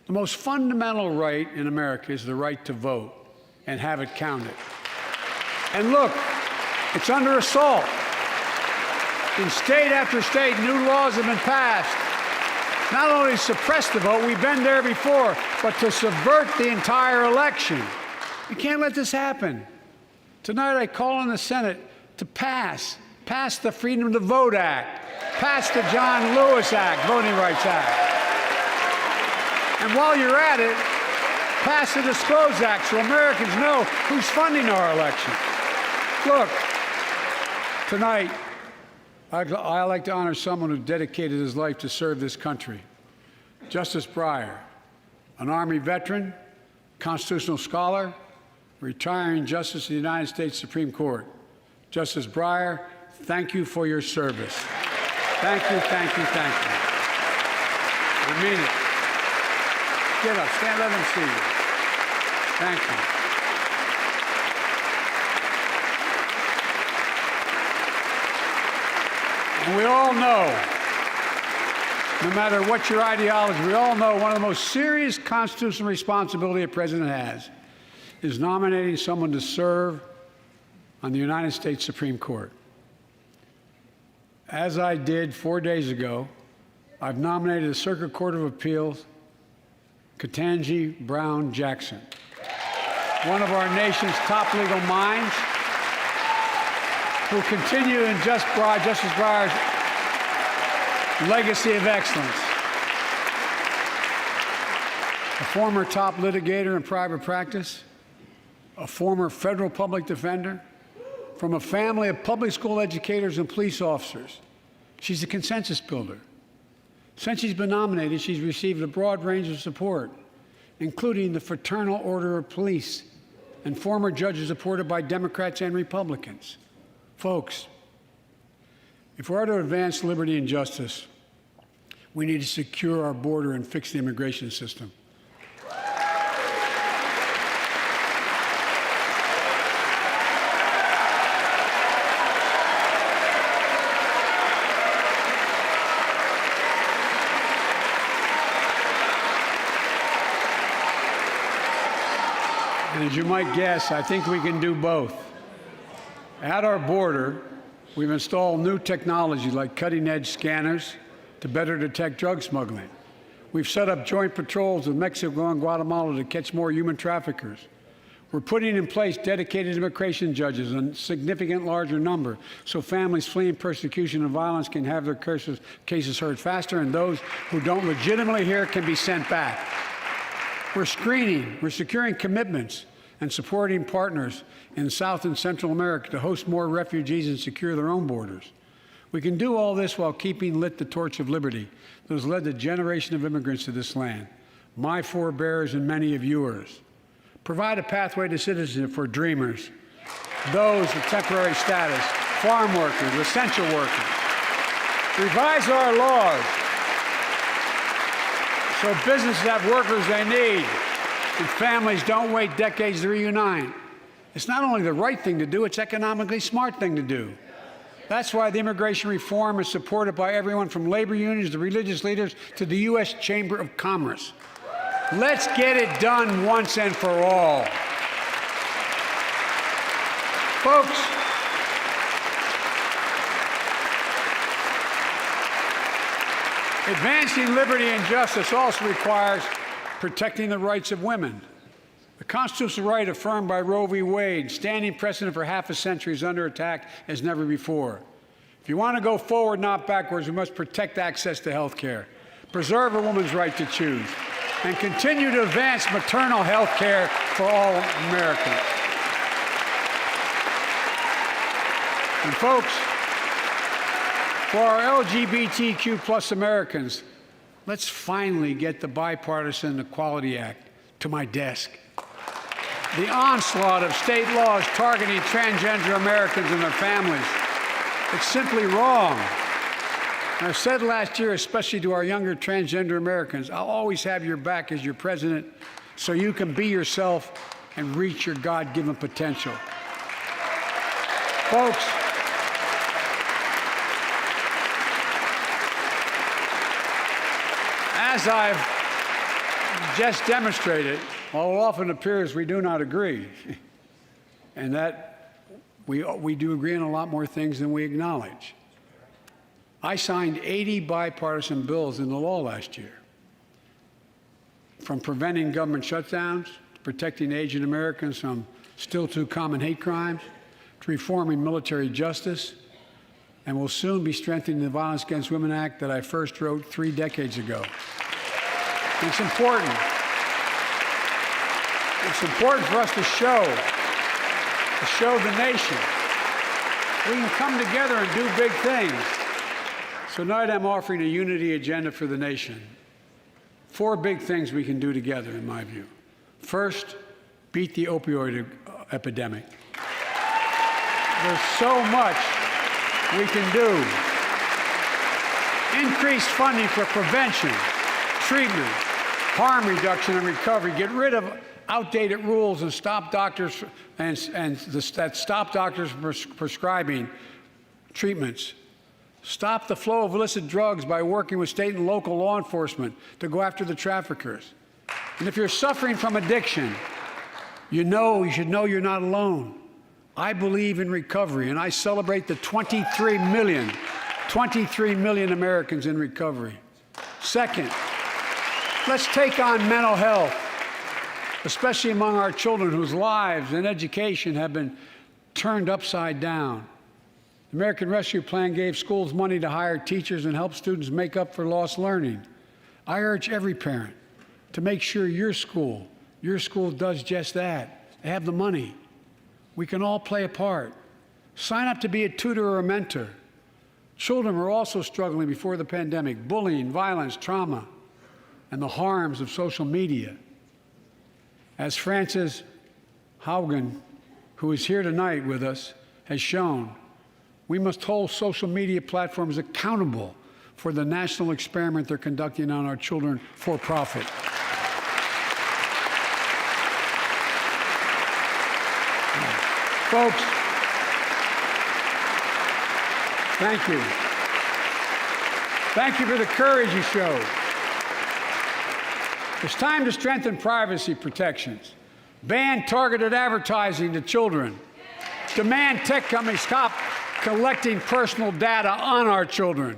The most fundamental right in America is the right to vote and have it counted. And look, it's under assault. In state after state, new laws have been passed. Not only to suppress the vote, we've been there before, but to subvert the entire election. We can't let this happen. Tonight I call on the Senate to pass the Freedom to Vote Act, pass the John Lewis Act, Voting Rights Act. And while you're at it, pass the Disclose Act so Americans know who's funding our elections. Look, tonight, I like to honor someone who dedicated his life to serve this country. Justice Breyer, an Army veteran, constitutional scholar, retiring Justice of the United States Supreme Court. Justice Breyer, thank you for your service. Thank you, thank you, thank you. I mean it. Get up, stand, let them see you. Thank you. And we all know, no matter what your ideology, we all know one of the most serious constitutional responsibility a president has is nominating someone to serve on the United States Supreme Court. As I did 4 days ago, I've nominated the Circuit Court of Appeals, Ketanji Brown Jackson, one of our nation's top legal minds, who continue in Justice Breyer's legacy of excellence. A former top litigator in private practice, a former federal public defender, from a family of public school educators and police officers. She's a consensus builder. Since she's been nominated, she's received a broad range of support, including the Fraternal Order of Police and former judges supported by Democrats and Republicans. Folks, if we're to advance liberty and justice, we need to secure our border and fix the immigration system. And as you might guess, I think we can do both. At our border, we've installed new technology like cutting-edge scanners to better detect drug smuggling. We've set up joint patrols with Mexico and Guatemala to catch more human traffickers. We're putting in place dedicated immigration judges, a significant larger number, so families fleeing persecution and violence can have their cases heard faster, and those who don't legitimately hear can be sent back. We're screening, we're securing commitments, and supporting partners in South and Central America to host more refugees and secure their own borders. We can do all this while keeping lit the torch of liberty that has led a generation of immigrants to this land, my forebears and many of yours. Provide a pathway to citizenship for dreamers, those with temporary status, farm workers, essential workers. Revise our laws so businesses have workers they need and families don't wait decades to reunite. It's not only the right thing to do, it's economically smart thing to do. That's why the immigration reform is supported by everyone from labor unions to religious leaders to the U.S. Chamber of Commerce. Let's get it done once and for all. Folks, advancing liberty and justice also requires protecting the rights of women. The constitutional right affirmed by Roe v. Wade, standing precedent for half a century, is under attack as never before. If you want to go forward, not backwards, we must protect access to health care, preserve a woman's right to choose, and continue to advance maternal health care for all Americans. And folks, for our LGBTQ plus Americans, let's finally get the Bipartisan Equality Act to my desk. The onslaught of state laws targeting transgender Americans and their families, it's simply wrong. And I said last year, especially to our younger transgender Americans, I'll always have your back as your president so you can be yourself and reach your God-given potential. Folks, as I've just demonstrated, while it often appears we do not agree, and that we do agree on a lot more things than we acknowledge. I signed 80 bipartisan bills into law last year, from preventing government shutdowns, to protecting Asian Americans from still too common hate crimes, to reforming military justice, and will soon be strengthening the Violence Against Women Act that I first wrote 3 decades ago. And it's important. It's important for us to show the nation we can come together and do big things. So tonight I'm offering a unity agenda for the nation. 4 big things we can do together, in my view. First, beat the opioid epidemic. There's so much we can do. Increase funding for prevention, treatment, harm reduction, and recovery. Get rid of outdated rules and stop doctors that stop doctors from prescribing treatments. Stop the flow of illicit drugs by working with state and local law enforcement to go after the traffickers. And if you're suffering from addiction, you should know you're not alone. I believe in recovery, and I celebrate the 23 million Americans in recovery. Second, let's take on mental health, especially among our children whose lives and education have been turned upside down. The American Rescue Plan gave schools money to hire teachers and help students make up for lost learning. I urge every parent to make sure your school does just that. They have the money. We can all play a part. Sign up to be a tutor or a mentor. Children were also struggling before the pandemic: bullying, violence, trauma, and the harms of social media. As Frances Haugen, who is here tonight with us, has shown, we must hold social media platforms accountable for the national experiment they're conducting on our children for profit. Folks, thank you. Thank you for the courage you showed. It's time to strengthen privacy protections, ban targeted advertising to children, demand tech companies stop collecting personal data on our children,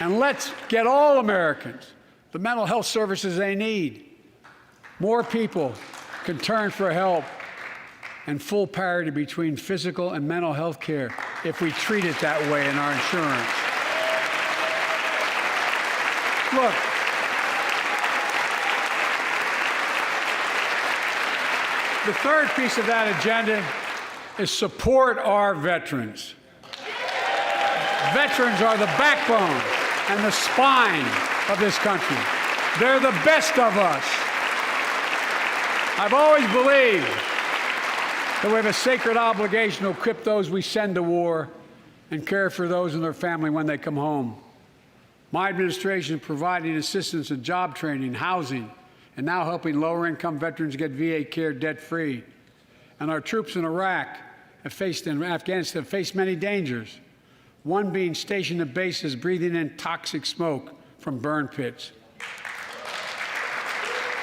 and let's get all Americans the mental health services they need. More people can turn for help, and full parity between physical and mental health care if we treat it that way in our insurance. Look, the third piece of that agenda is support our veterans. Veterans are the backbone and the spine of this country. They're the best of us. I've always believed that we have a sacred obligation to equip those we send to war and care for those in their family when they come home. My administration is providing assistance in job training, housing, and now helping lower-income veterans get VA care debt-free. And our troops in Iraq and Afghanistan have faced many dangers, one being stationed at bases breathing in toxic smoke from burn pits.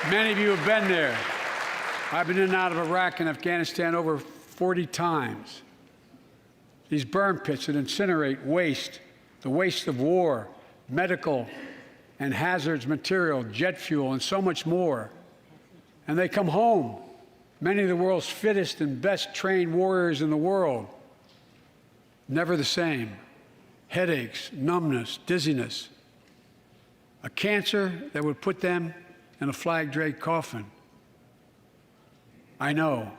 Many of you have been there. I've been in and out of Iraq and Afghanistan over 40 times. These burn pits that incinerate waste, the waste of war, medical and hazardous material, jet fuel, and so much more. And they come home, many of the world's fittest and best trained warriors in the world. Never the same. Headaches, numbness, dizziness. A cancer that would put them in a flag-draped coffin. I know.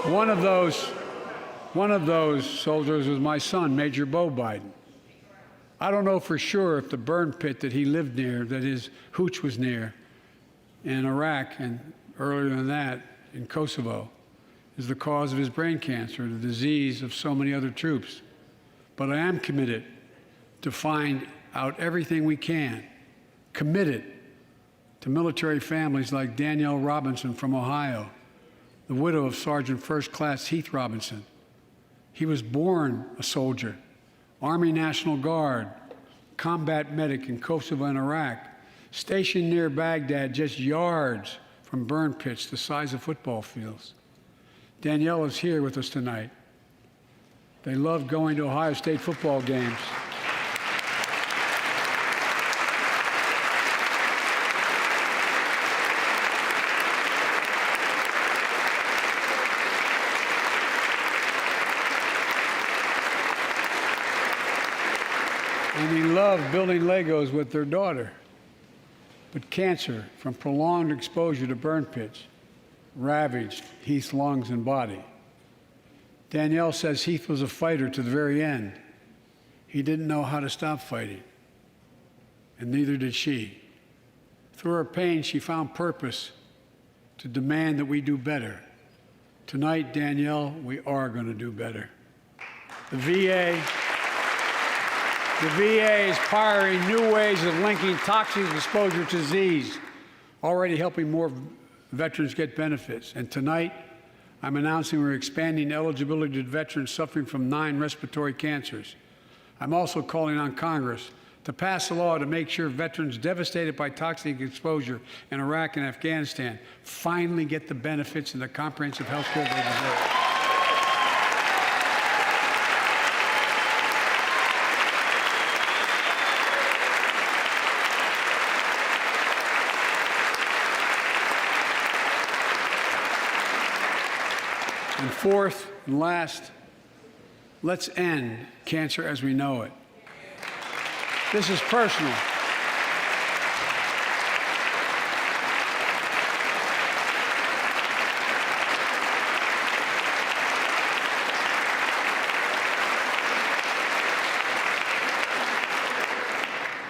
One of those soldiers was my son, Major Bo Biden. I don't know for sure if the burn pit that he lived near, that his hooch was near, in Iraq and earlier than that in Kosovo, is the cause of his brain cancer, the disease of so many other troops. But I am committed to find out everything we can, committed to military families like Danielle Robinson from Ohio, the widow of Sergeant First Class Heath Robinson. He was born a soldier, Army National Guard, combat medic in Kosovo and Iraq, stationed near Baghdad, just yards from burn pits the size of football fields. Danielle is here with us tonight. They loved going to Ohio State football games. And he loved building Legos with their daughter. But cancer from prolonged exposure to burn pits ravaged Heath's lungs and body. Danielle says Heath was a fighter to the very end. He didn't know how to stop fighting, and neither did she. Through her pain, she found purpose to demand that we do better. Tonight, Danielle, we are going to do better. The VA is pioneering new ways of linking toxic exposure to disease, already helping more veterans get benefits. And tonight, I'm announcing we're expanding eligibility to veterans suffering from 9 respiratory cancers. I'm also calling on Congress to pass a law to make sure veterans devastated by toxic exposure in Iraq and Afghanistan finally get the benefits and the comprehensive health care they deserve. And fourth and last, let's end cancer as we know it. This is personal.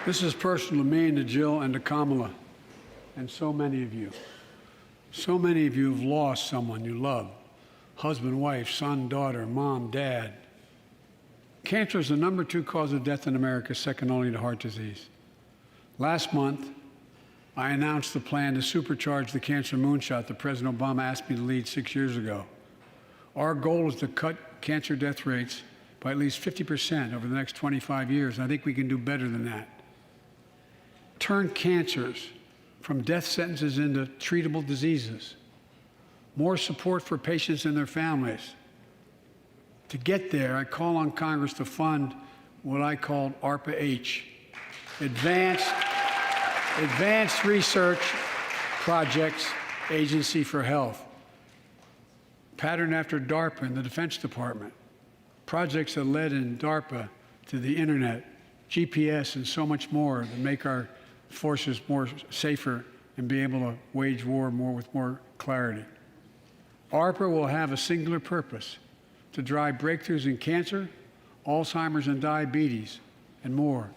This is personal to me and to Jill and to Kamala and so many of you. So many of you have lost someone you love. Husband, wife, son, daughter, mom, dad. Cancer is the #2 cause of death in America, second only to heart disease. Last month, I announced the plan to supercharge the cancer moonshot that President Obama asked me to lead 6 years ago. Our goal is to cut cancer death rates by at least 50% over the next 25 years, and I think we can do better than that. Turn cancers from death sentences into treatable diseases. More support for patients and their families. To get there, I call on Congress to fund what I called ARPA-H, Advanced Research Projects Agency for Health, patterned after DARPA in the Defense Department. Projects that led in DARPA to the internet, GPS, and so much more to make our forces more safer and be able to wage war with more clarity. ARPA will have a singular purpose: to drive breakthroughs in cancer, Alzheimer's and diabetes, and more.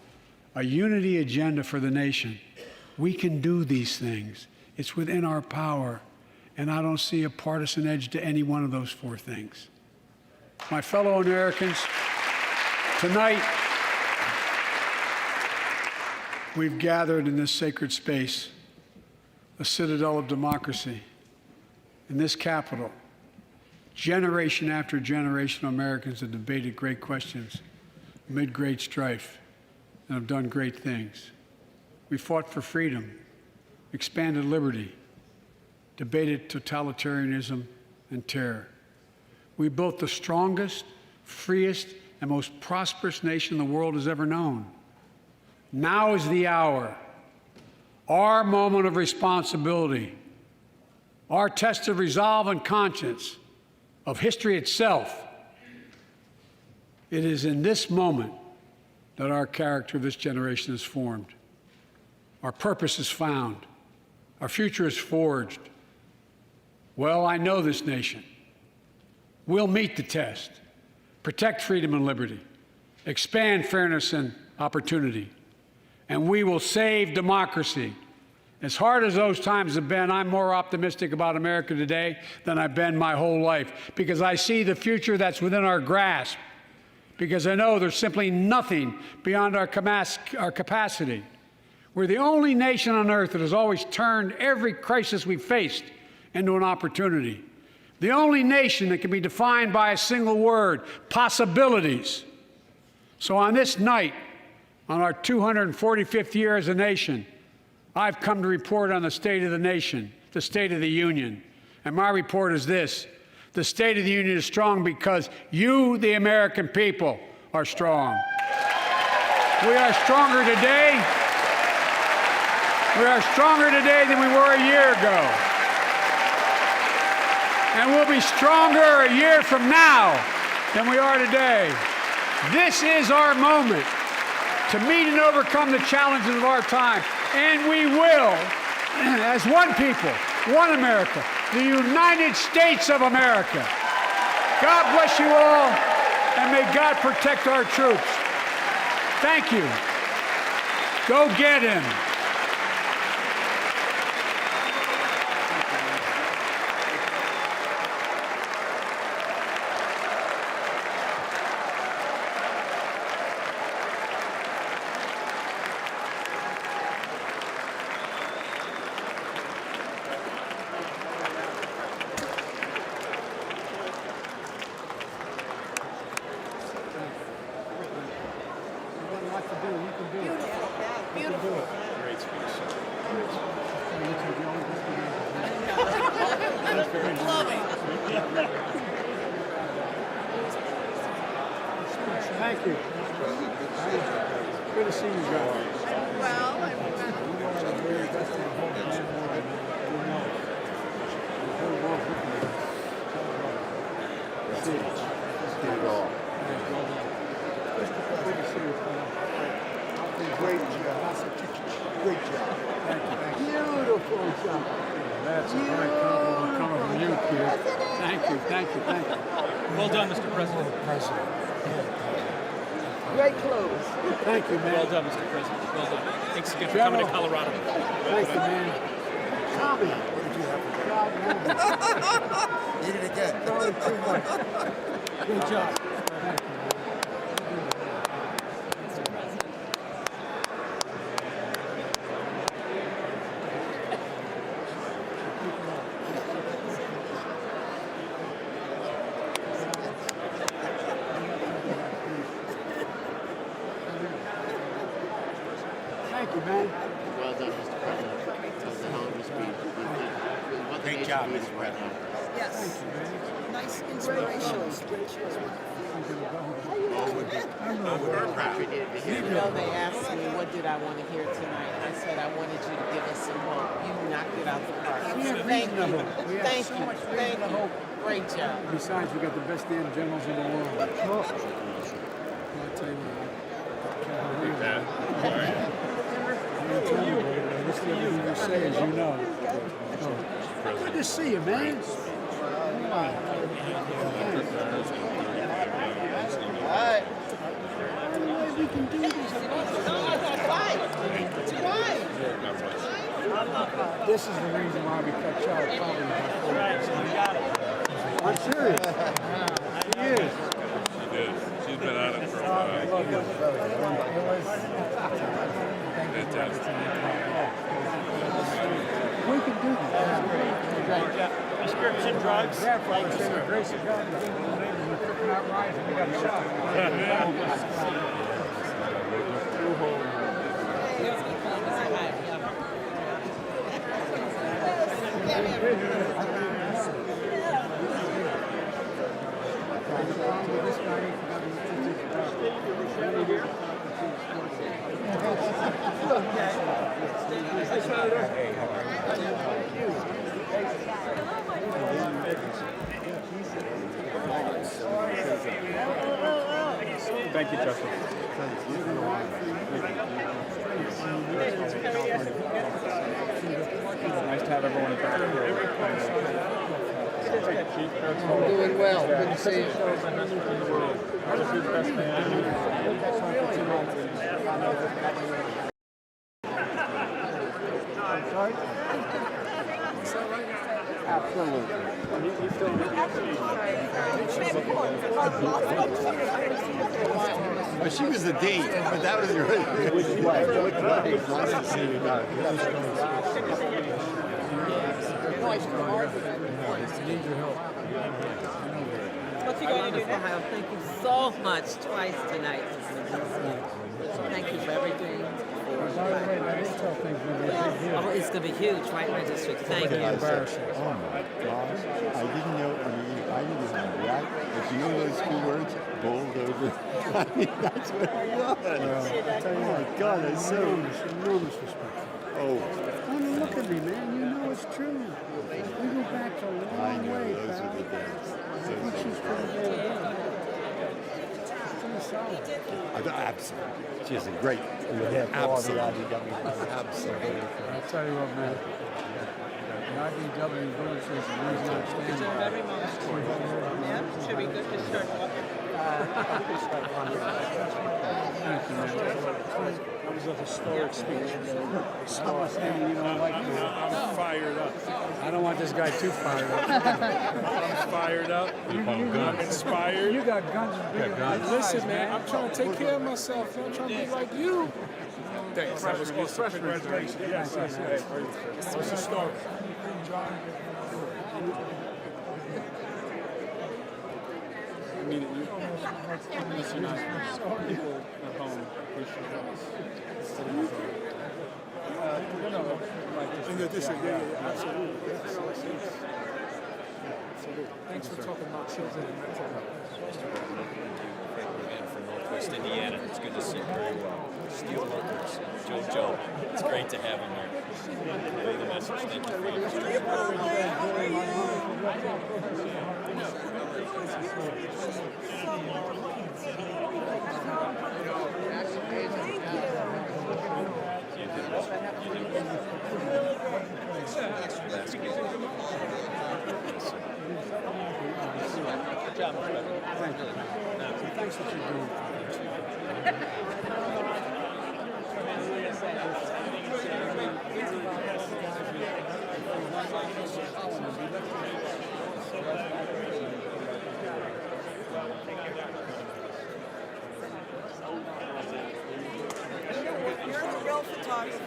A unity agenda for the nation. We can do these things. It's within our power, and I don't see a partisan edge to any one of those four things. My fellow Americans, tonight we've gathered in this sacred space, a citadel of democracy, in this Capitol. Generation after generation of Americans have debated great questions amid great strife and have done great things. We fought for freedom, expanded liberty, debated totalitarianism and terror. We built the strongest, freest, and most prosperous nation the world has ever known. Now is the hour, our moment of responsibility, our test of resolve and conscience, of history itself. It is in this moment that our character of this generation is formed. Our purpose is found. Our future is forged. Well, I know this nation. We'll meet the test, protect freedom and liberty, expand fairness and opportunity, and we will save democracy. As hard as those times have been, I'm more optimistic about America today than I've been my whole life, because I see the future that's within our grasp, because I know there's simply nothing beyond our capacity. We're the only nation on earth that has always turned every crisis we've faced into an opportunity. The only nation that can be defined by a single word: possibilities. So on this night, on our 245th year as a nation, I've come to report on the state of the nation, the State of the Union. And my report is this: the State of the Union is strong because you, the American people, are strong. We are stronger today. We are stronger today than we were a year ago. And we'll be stronger a year from now than we are today. This is our moment to meet and overcome the challenges of our time. And we will, as one people, one America, the United States of America. God bless you all, and may God protect our troops. Thank you. Go get him. Thank you. Good to see you guys. Well, Great job. Great job. Thank you. Beautiful job. That's a great compliment coming from you, kid. Thank you, thank you, thank you. Well done, Mr. President. Great clothes. Thank you, man. Well done, Mr. President. Well done. Thanks again for coming to Colorado. Thank you, man. Tommy, what did you have? Eat it again. Sorry, too much. Good job. Thank you, man. Well done, Mr. President. That was a hell of a speech. Great job. job, Mr. President. Yes. Nice inspirational speech. You know, they asked me, what did I want to hear tonight? I said, I wanted you to give us some hope. You knocked it out the park. Thank you. Thank you. Thank you. Great job. Besides, we got the best damn generals in the world. I'll tell you what. Listen to everything you say, as you know. Good to see you, man. We can do this. This is the reason why we cut Charles probably I'm serious. She is. She's been on it for a while. Fantastic. We can do this. Prescription drugs. Yeah, for the grace of God. We're cooking out rice and we got a shot. Thank you, Justin. Nice to have everyone back here. I'm doing well. Good to see you. Absolutely. Well, she was the dean, but that was really which way? Nice to see you guys. Need your help. What you going to do now? Thank you so much twice tonight. Thank you for everything. Oh, it's going to be huge, right, Registry? Thank you. Oh my gosh, I didn't know, I didn't even react, but you know those two words, bulldozer? I mean, that's what it was. Oh my God, that's so... Enormous respect. Oh. I mean, look at me, man. You know it's true. We go back a long I know, way, those pal. are the days. I think she's pretty good. Pretty solid. Absolutely. She is a great... Absolutely. Absolutely. I'll tell you what, man. The IBW voice is the reason I stand by. Yeah, should be good to start walking. Thank you, man. That was a historic speech. I'm not saying you don't like me. I'm fired up. I don't want this guy too fired up. I'm fired up. I'm inspired. You got guns as big as my Listen, eyes, man, I'm trying to take care of myself. I'm trying to be like you. Thanks. That was awesome. Congratulations. Yes, yes, yes. That was historic. I mean, listen, people at home appreciate us. Absolutely. Thanks for talking about children and mental health. From Northwest Indiana. It's good to see you very well. Steel workers, Joe. It's great to have him here. Relay the message. Thank you for your Good job, my brother. Thank you. Thanks for what you're doing. You're the real photographer.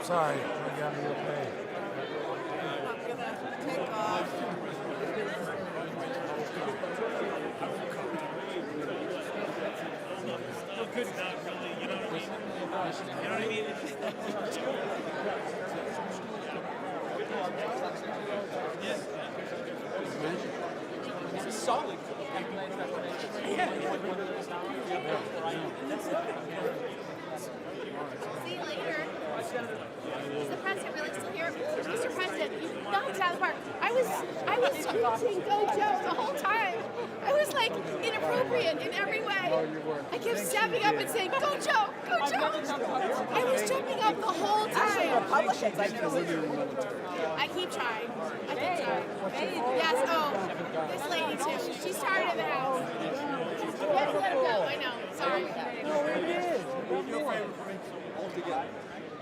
Sorry, I got me okay. I'm gonna take off. Good, not really, you know what I mean? You know what I mean? It's a solid. See you later. Is the president really still here? Mr. President, you knocked it out of the park. I was screeching, "Go Joe," the whole time. I was like inappropriate in every way. I kept stepping up and saying, "Go Joe, go Joe." I was jumping up the whole time. Republicans, I know. I keep trying. I keep trying. Yes, oh, this lady too. She started in the house. You have to let her go. I know. Sorry.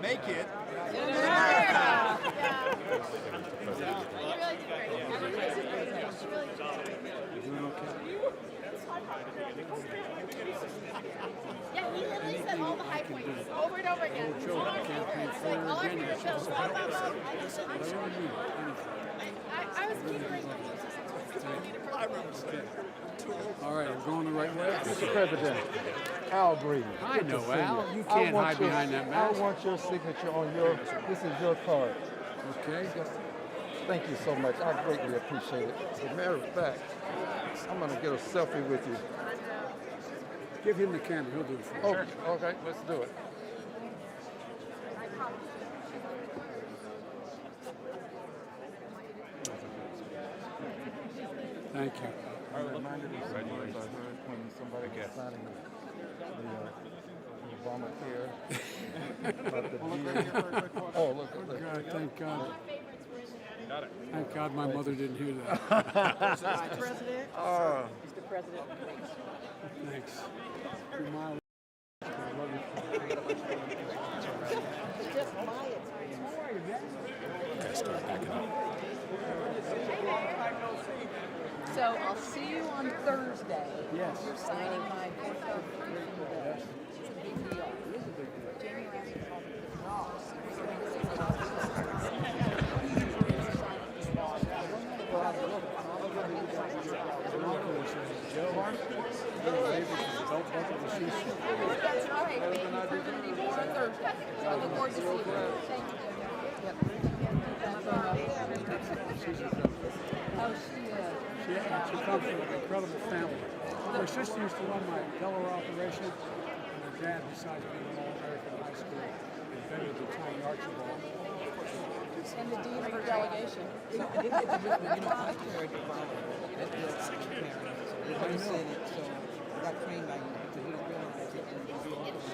Make it. Yeah. You really did great. She really did. Yeah, he literally said all the high points over and over again. It's like all our favorite shows. I was giggling. All right, I'm going the right way. Mr. President, Al Green. I know, Al. You can't hide behind that mask. I want your signature on your, this is your card. Okay. Thank you so much. I greatly appreciate it. As a matter of fact, I'm going to get a selfie with you. Give him the camera. He'll do it for you. Oh, okay, let's do it. Thank you. I reminded me of something I heard when somebody was signing the Obamacare about the DA. Oh, look. God, thank God. Thank God my mother didn't hear that. Mr. President? Mr. President. Thanks. You're my Just my attorney. Gotta start backing up. So I'll see you on Thursday. Yes. You're signing my book of It's a big deal. It is a big deal. Jamie asked me called it the Ross. That's right. We're going to need more on Thursday. So I look forward to seeing you. Thank you. Yep. Oh, She comes from an incredible family. Her sister used to run my Delaware operation, and her dad, besides being an All-American high school, invented the tiny Archibald. and the dean of her delegation. So I didn't get to witness, I carried the Bible at the parents. I said it, so I got trained by you to really realize it and be able to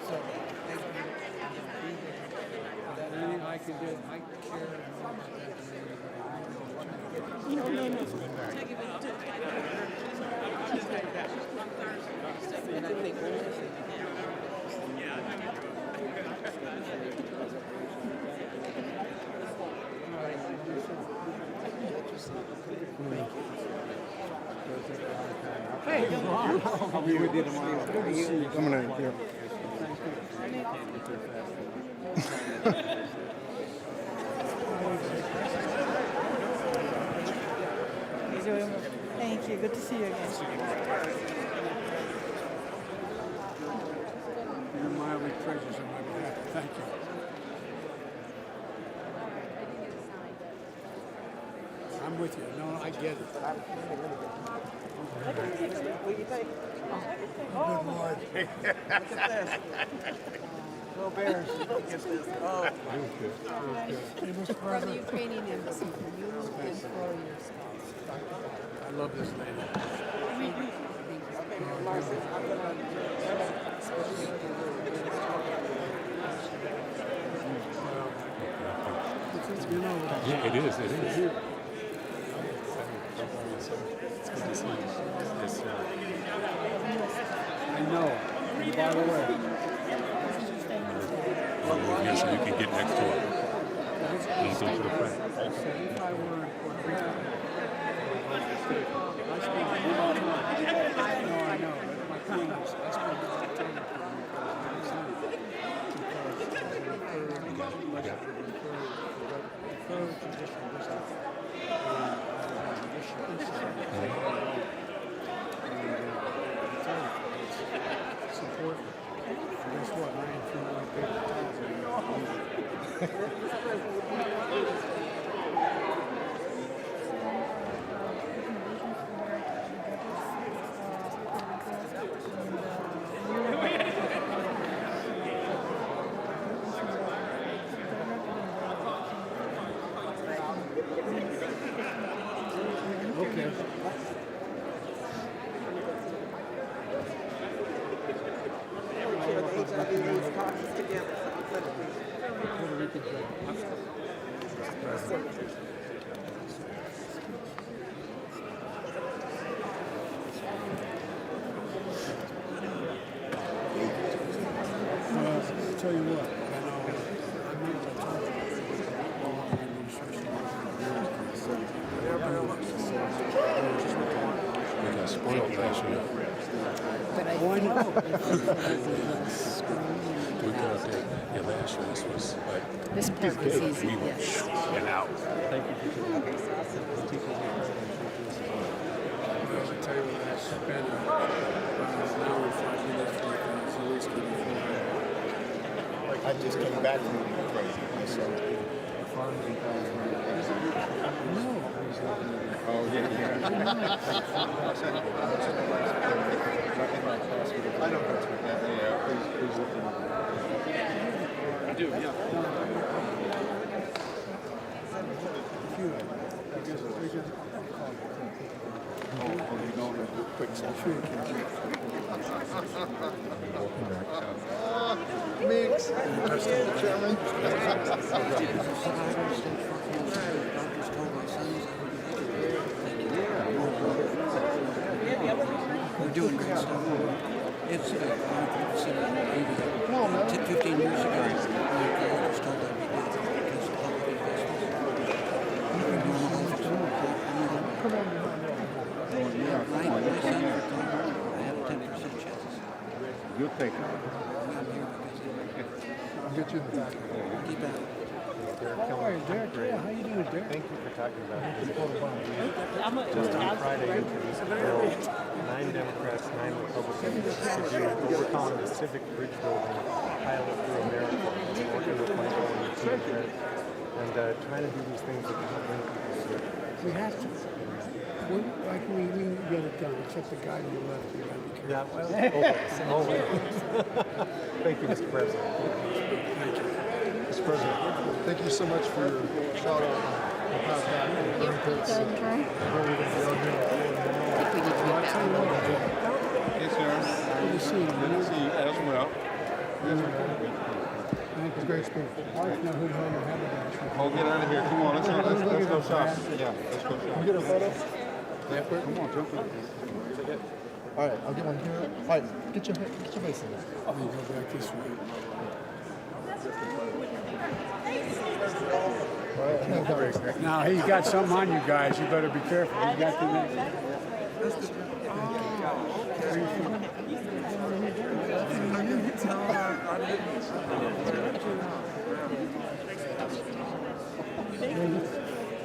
so thank you. Anything I can do, I care about that. No. And I think Hey, I'll be with you tomorrow. Good to see you. Coming in here. Thank you. Good to see you again. You're mildly prejudiced on my behalf. Thank you. I'm with you. No, I get it. What do you think? Good Lord. Look at this. Go Bears. Look at this. Oh. From the Ukrainian embassy, for you and for your spouse. I love this lady. Okay, Marcy, I'm going Yeah, it is. It is. It's good to see you. It's, I know. And by the way, here so you can get next to it. Don't go to the front. if I were in Puerto Rico, I speak no, I know. But my Congress. I spent a lot of time deferred judicial district support. And guess what? I ain't feeling like paper towels Okay. I'll tell you what, We got spoiled last year. but I know. We got that. Yeah, last year this was like This part was easy, we were yes. and out. Thank you. I'll tell you what, I spent an hour and 5 minutes with Zelensky before. I just came back from Ukraine myself. No. Oh, yeah. I don't know. Yeah, please look at I do, yeah. Quick session. Mix. Chairman. We're doing great stuff. It's 15 years ago, I was told that we did because of public investment. My son, I have 10% chances. You'll take it. I'm here because I'll get you in the back. keep at it. How are you, Derek? Yeah, how you doing, Derek? Thank you for talking about it. Just on Friday, introduced a bill, 9 Democrats, 9 Republicans, to do what we're calling the Civic Bridge Building Pilot through America. We're working with Michael and the team there and trying to do these things that can help bring people together. We have to. Why can we get it done? Except the guy to your left. You gotta be careful. Yeah, well, always. Thank you, Mr. President. Thank you. Mr. President, thank you so much for your shout out. Hey, sir. Good to see you. Good to see you as well. Thank you. Great speech. I don't know who the hell you have about you. Oh, get out of here. Come on, let's go shop. Yeah, let's go shop. Can we get a photo? Yeah, come on, jump in. All right, I'll get one here. All right, get your face in there. Let me go back this way. Now he's got something on you guys. You better be careful. He's got the.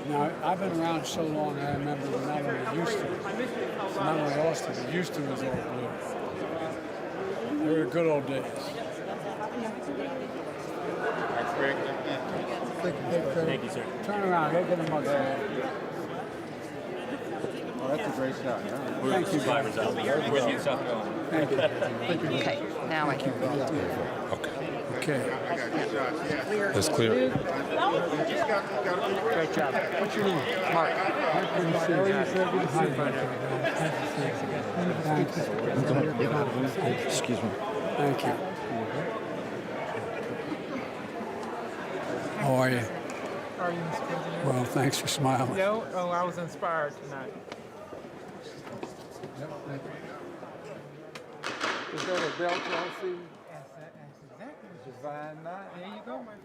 Now, I've been around so long, I remember when not only Houston, not only Austin, but Houston was all blue. They were good old days. Thank you, sir. Turn around, go get a mug. Oh, that's a great shot. Yeah. Thank you. Survivors out there. Where the stuff going? Thank you. Okay, now I can. Okay. That's clear. Great job. What's your name? Mark. Mark, good to see you. Excuse me. Thank you. How are you? How are you, Mr. President? Well, thanks for smiling. No, I was inspired tonight. Is that a belt I see? That's exactly divine night. There you go, man.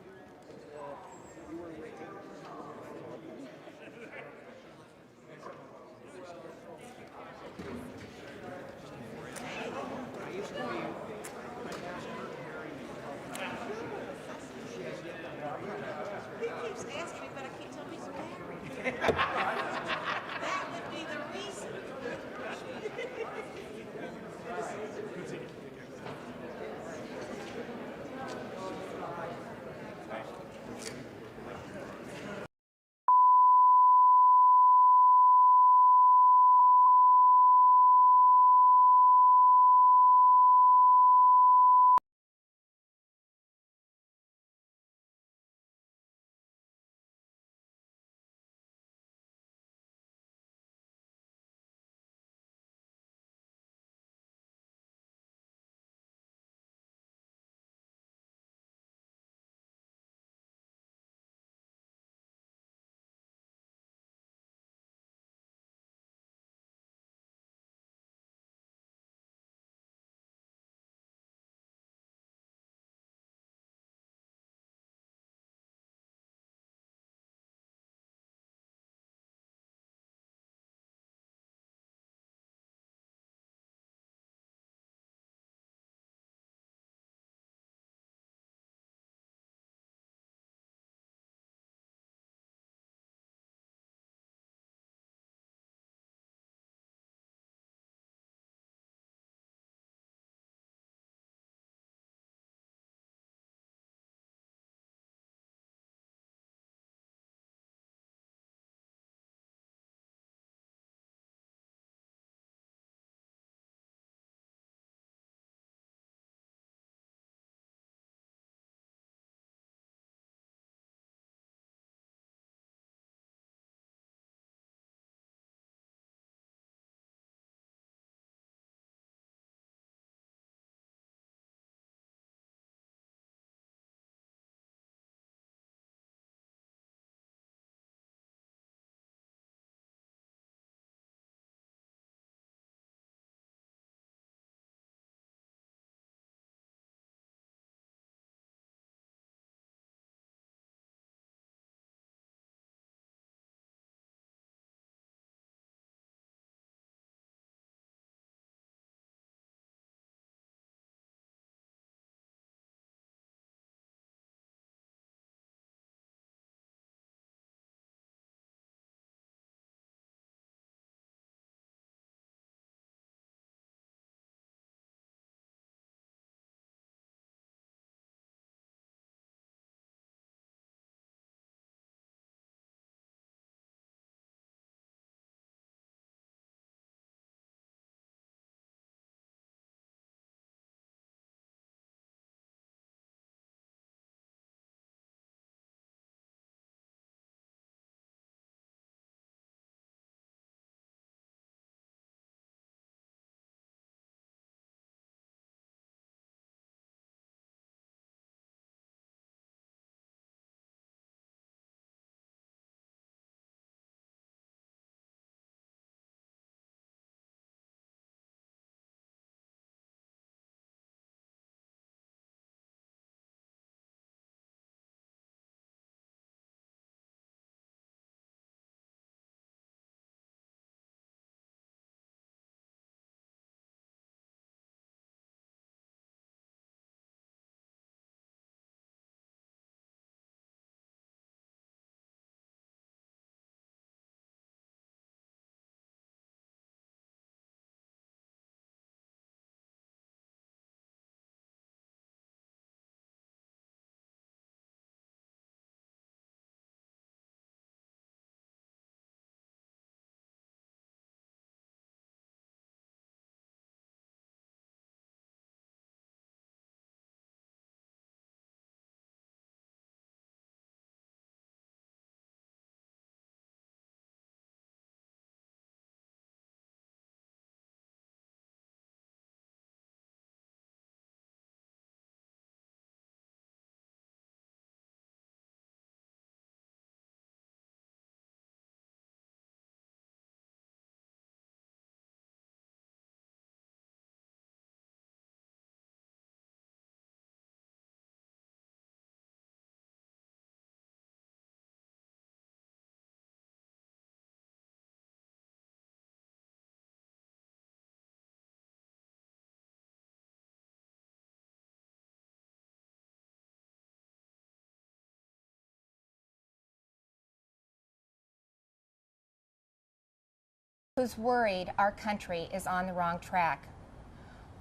who's worried our country is on the wrong track.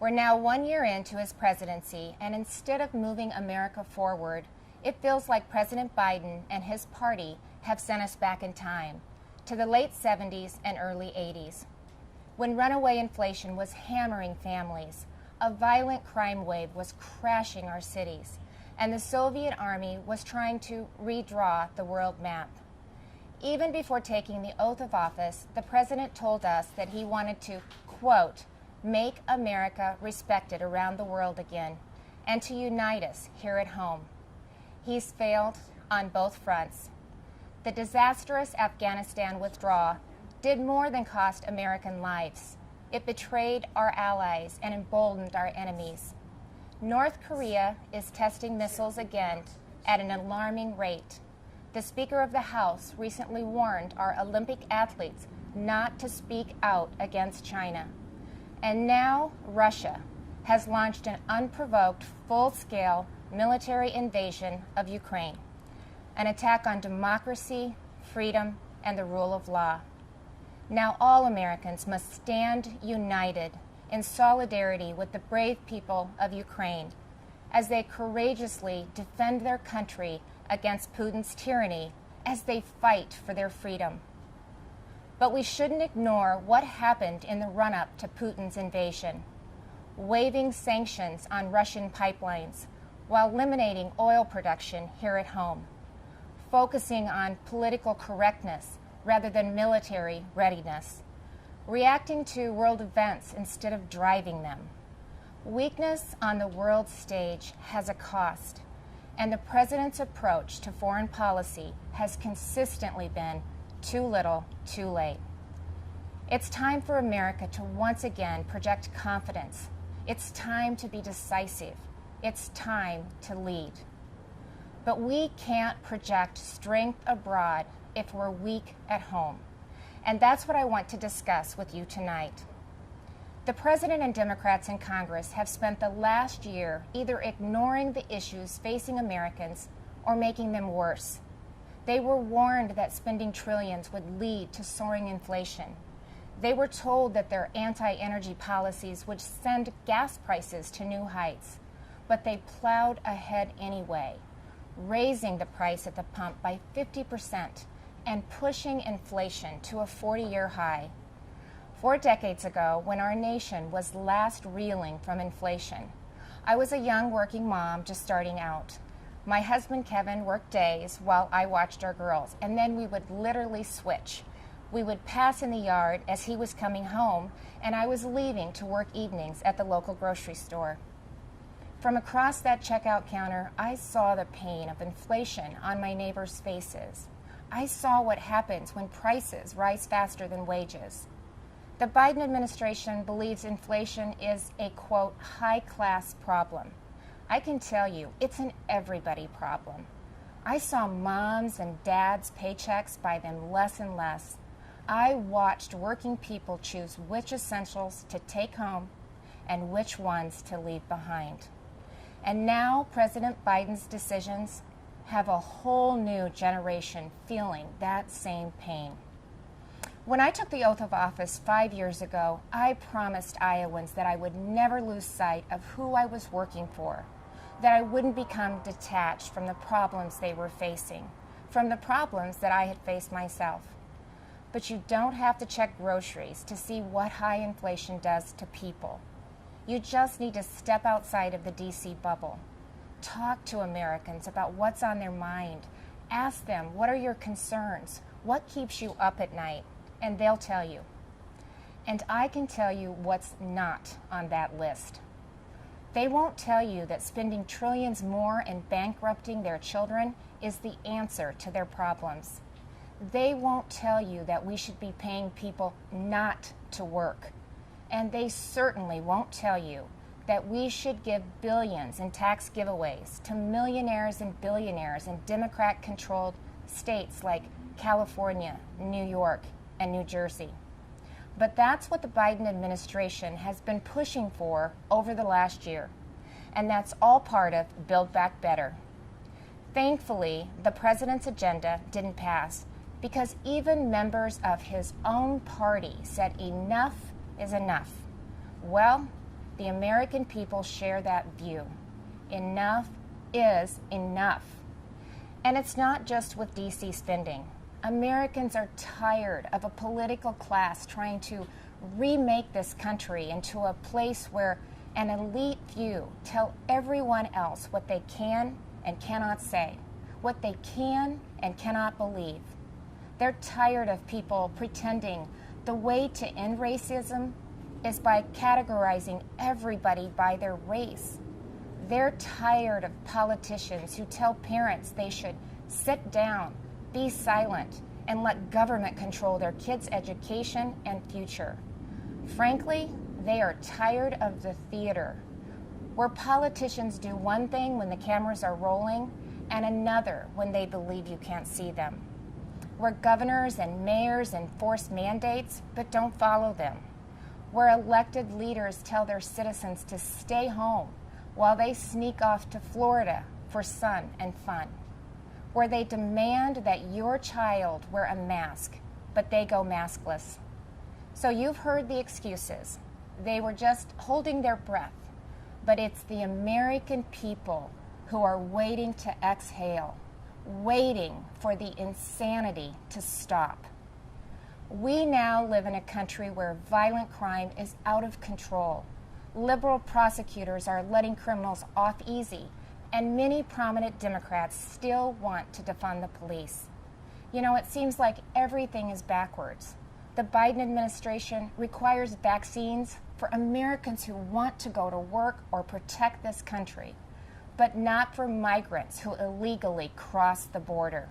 We're now 1 year into his presidency, and instead of moving America forward, it feels like President Biden and his party have sent us back in time to the late 70s and early 80s, when runaway inflation was hammering families, a violent crime wave was crashing our cities, and the Soviet Army was trying to redraw the world map. Even before taking the oath of office, the president told us that he wanted to, quote, make America respected around the world again, and to unite us here at home. He's failed on both fronts. The disastrous Afghanistan withdrawal did more than cost American lives. It betrayed our allies and emboldened our enemies. North Korea is testing missiles again at an alarming rate. The Speaker of the House recently warned our Olympic athletes not to speak out against China. And now Russia has launched an unprovoked, full-scale military invasion of Ukraine, an attack on democracy, freedom, and the rule of law. Now all Americans must stand united in solidarity with the brave people of Ukraine as they courageously defend their country against Putin's tyranny as they fight for their freedom. But we shouldn't ignore what happened in the run-up to Putin's invasion, waiving sanctions on Russian pipelines while eliminating oil production here at home, focusing on political correctness rather than military readiness, reacting to world events instead of driving them. Weakness on the world stage has a cost, and the president's approach to foreign policy has consistently been too little, too late. It's time for America to once again project confidence. It's time to be decisive. It's time to lead. But we can't project strength abroad if we're weak at home. And that's what I want to discuss with you tonight. The President and Democrats in Congress have spent the last year either ignoring the issues facing Americans or making them worse. They were warned that spending trillions would lead to soaring inflation. They were told that their anti-energy policies would send gas prices to new heights, but they plowed ahead anyway, raising the price at the pump by 50% and pushing inflation to a 40-year high. 4 decades ago, when our nation was last reeling from inflation, I was a young working mom just starting out. My husband Kevin worked days while I watched our girls, and then we would literally switch. We would pass in the yard as he was coming home, and I was leaving to work evenings at the local grocery store. From across that checkout counter, I saw the pain of inflation on my neighbors' faces. I saw what happens when prices rise faster than wages. The Biden administration believes inflation is a, quote, high-class problem. I can tell you, it's an everybody problem. I saw moms and dads' paychecks buy them less and less. I watched working people choose which essentials to take home and which ones to leave behind. And now President Biden's decisions have a whole new generation feeling that same pain. When I took the oath of office 5 years ago, I promised Iowans that I would never lose sight of who I was working for, that I wouldn't become detached from the problems they were facing, from the problems that I had faced myself. But you don't have to check groceries to see what high inflation does to people. You just need to step outside of the DC bubble. Talk to Americans about what's on their mind. Ask them, what are your concerns? What keeps you up at night? And they'll tell you. And I can tell you what's not on that list. They won't tell you that spending trillions more and bankrupting their children is the answer to their problems. They won't tell you that we should be paying people not to work. And they certainly won't tell you that we should give billions in tax giveaways to millionaires and billionaires in Democrat-controlled states like California, New York, and New Jersey. But that's what the Biden administration has been pushing for over the last year, and that's all part of Build Back Better. Thankfully, the president's agenda didn't pass because even members of his own party said enough is enough. Well, the American people share that view. Enough is enough. And it's not just with D.C. spending. Americans are tired of a political class trying to remake this country into a place where an elite few tell everyone else what they can and cannot say, what they can and cannot believe. They're tired of people pretending the way to end racism is by categorizing everybody by their race. They're tired of politicians who tell parents they should sit down, be silent, and let government control their kids' education and future. Frankly, they are tired of the theater, where politicians do one thing when the cameras are rolling and another when they believe you can't see them, where governors and mayors enforce mandates but don't follow them, where elected leaders tell their citizens to stay home while they sneak off to Florida for sun and fun, where they demand that your child wear a mask, but they go maskless. So you've heard the excuses. They were just holding their breath, but it's the American people who are waiting to exhale, waiting for the insanity to stop. We now live in a country where violent crime is out of control. Liberal prosecutors are letting criminals off easy, and many prominent Democrats still want to defund the police. You know, it seems like everything is backwards. The Biden administration requires vaccines for Americans who want to go to work or protect this country, but not for migrants who illegally cross the border.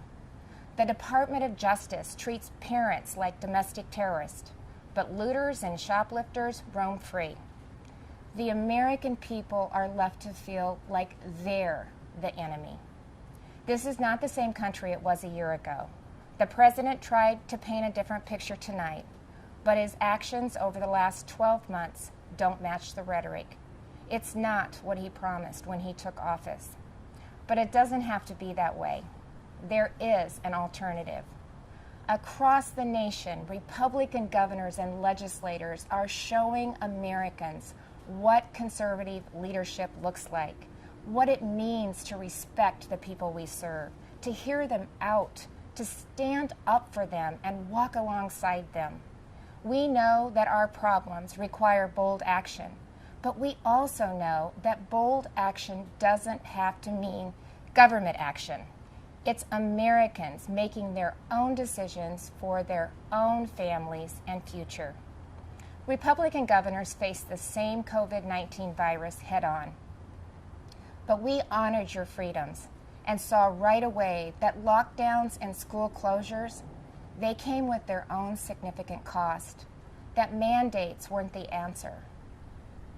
The Department of Justice treats parents like domestic terrorists, but looters and shoplifters roam free. The American people are left to feel like they're the enemy. This is not the same country it was a year ago. The president tried to paint a different picture tonight, but his actions over the last 12 months don't match the rhetoric. It's not what he promised when he took office. But it doesn't have to be that way. There is an alternative. Across the nation, Republican governors and legislators are showing Americans what conservative leadership looks like, what it means to respect the people we serve, to hear them out, to stand up for them and walk alongside them. We know that our problems require bold action, but we also know that bold action doesn't have to mean government action. It's Americans making their own decisions for their own families and future. Republican governors face the same COVID-19 virus head-on. But we honored your freedoms and saw right away that lockdowns and school closures, they came with their own significant cost, that mandates weren't the answer.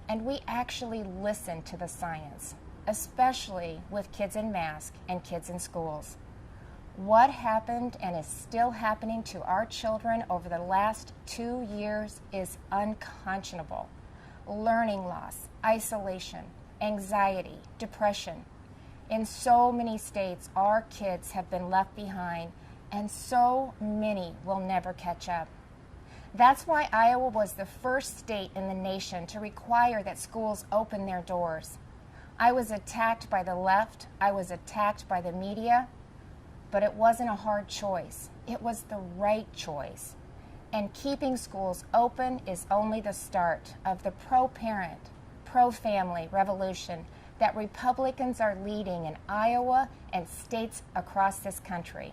And we actually listened to the science, especially with kids in masks and kids in schools. What happened and is still happening to our children over the last 2 years is unconscionable. Learning loss, isolation, anxiety, depression. In so many states, our kids have been left behind, and so many will never catch up. That's why Iowa was the first state in the nation to require that schools open their doors. I was attacked by the left, I was attacked by the media, but it wasn't a hard choice. It was the right choice. And keeping schools open is only the start of the pro-parent, pro-family revolution that Republicans are leading in Iowa and states across this country.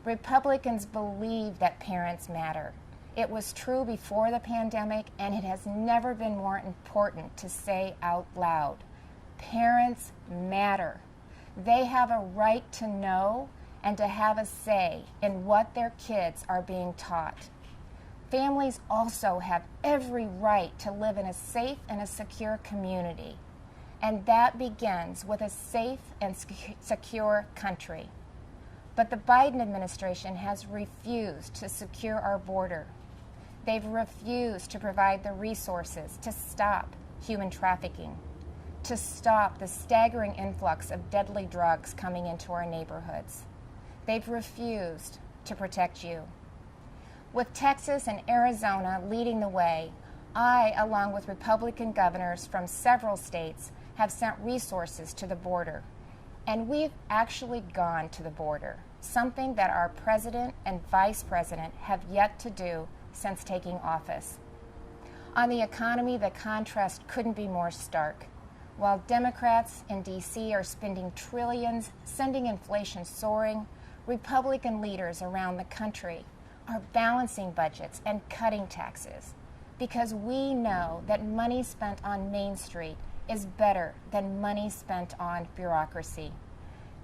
Republicans believe that parents matter. It was true before the pandemic, and it has never been more important to say out loud. Parents matter. They have a right to know and to have a say in what their kids are being taught. Families also have every right to live in a safe and a secure community, and that begins with a safe and secure country. But the Biden administration has refused to secure our border. They've refused to provide the resources to stop human trafficking, to stop the staggering influx of deadly drugs coming into our neighborhoods. They've refused to protect you. With Texas and Arizona leading the way, I, along with Republican governors from several states, have sent resources to the border. And we've actually gone to the border, something that our president and vice president have yet to do since taking office. On the economy, the contrast couldn't be more stark. While Democrats in D.C. are spending trillions, sending inflation soaring, Republican leaders around the country are balancing budgets and cutting taxes, because we know that money spent on Main Street is better than money spent on bureaucracy.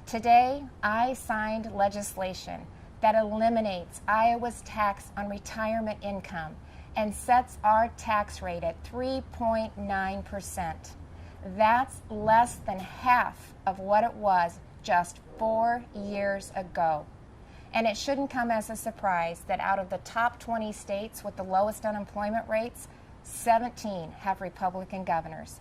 Today, I signed legislation that eliminates Iowa's tax on retirement income and sets our tax rate at 3.9%. That's less than half of what it was just 4 years ago. And it shouldn't come as a surprise that out of the top 20 states with the lowest unemployment rates, 17 have Republican governors.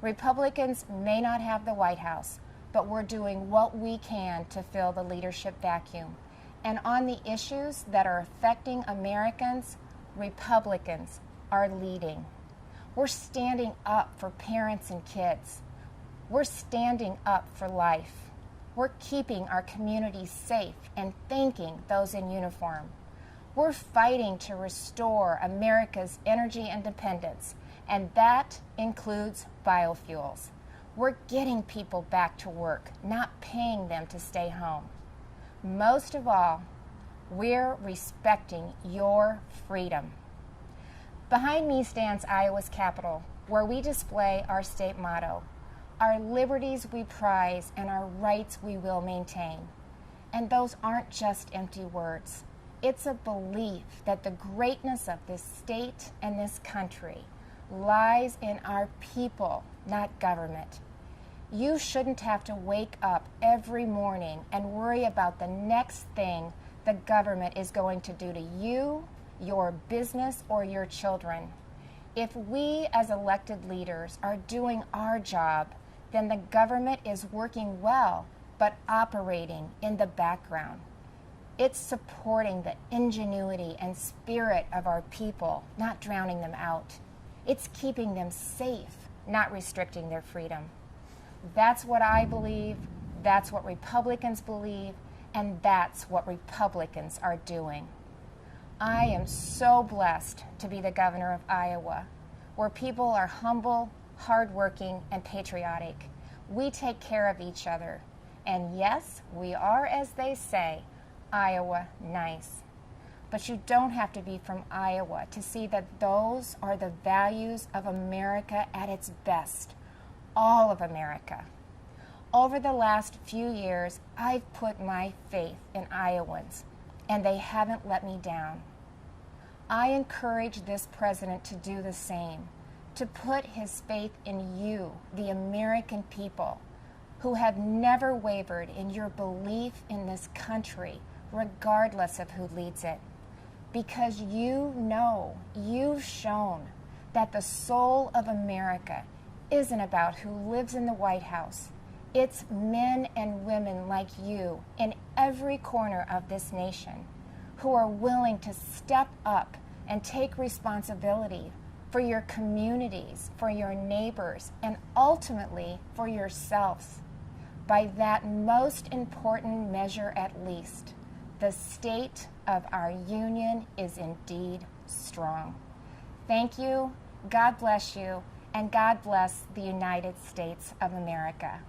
Republicans may not have the White House, but we're doing what we can to fill the leadership vacuum. And on the issues that are affecting Americans, Republicans are leading. We're standing up for parents and kids. We're standing up for life. We're keeping our communities safe and thanking those in uniform. We're fighting to restore America's energy independence, and that includes biofuels. We're getting people back to work, not paying them to stay home. Most of all, we're respecting your freedom. Behind me stands Iowa's Capitol, where we display our state motto, our liberties we prize and our rights we will maintain. And those aren't just empty words. It's a belief that the greatness of this state and this country lies in our people, not government. You shouldn't have to wake up every morning and worry about the next thing the government is going to do to you, your business, or your children. If we as elected leaders are doing our job, then the government is working well, but operating in the background. It's supporting the ingenuity and spirit of our people, not drowning them out. It's keeping them safe, not restricting their freedom. That's what I believe, that's what Republicans believe, and that's what Republicans are doing. I am so blessed to be the governor of Iowa, where people are humble, hardworking, and patriotic. We take care of each other. And yes, we are, as they say, Iowa nice. But you don't have to be from Iowa to see that those are the values of America at its best, all of America. Over the last few years, I've put my faith in Iowans, and they haven't let me down. I encourage this president to do the same, to put his faith in you, the American people, who have never wavered in your belief in this country, regardless of who leads it. Because you know, you've shown that the soul of America isn't about who lives in the White House. It's men and women like you in every corner of this nation who are willing to step up and take responsibility for your communities, for your neighbors, and ultimately for yourselves. By that most important measure at least, the state of our union is indeed strong. Thank you, God bless you, and God bless the United States of America.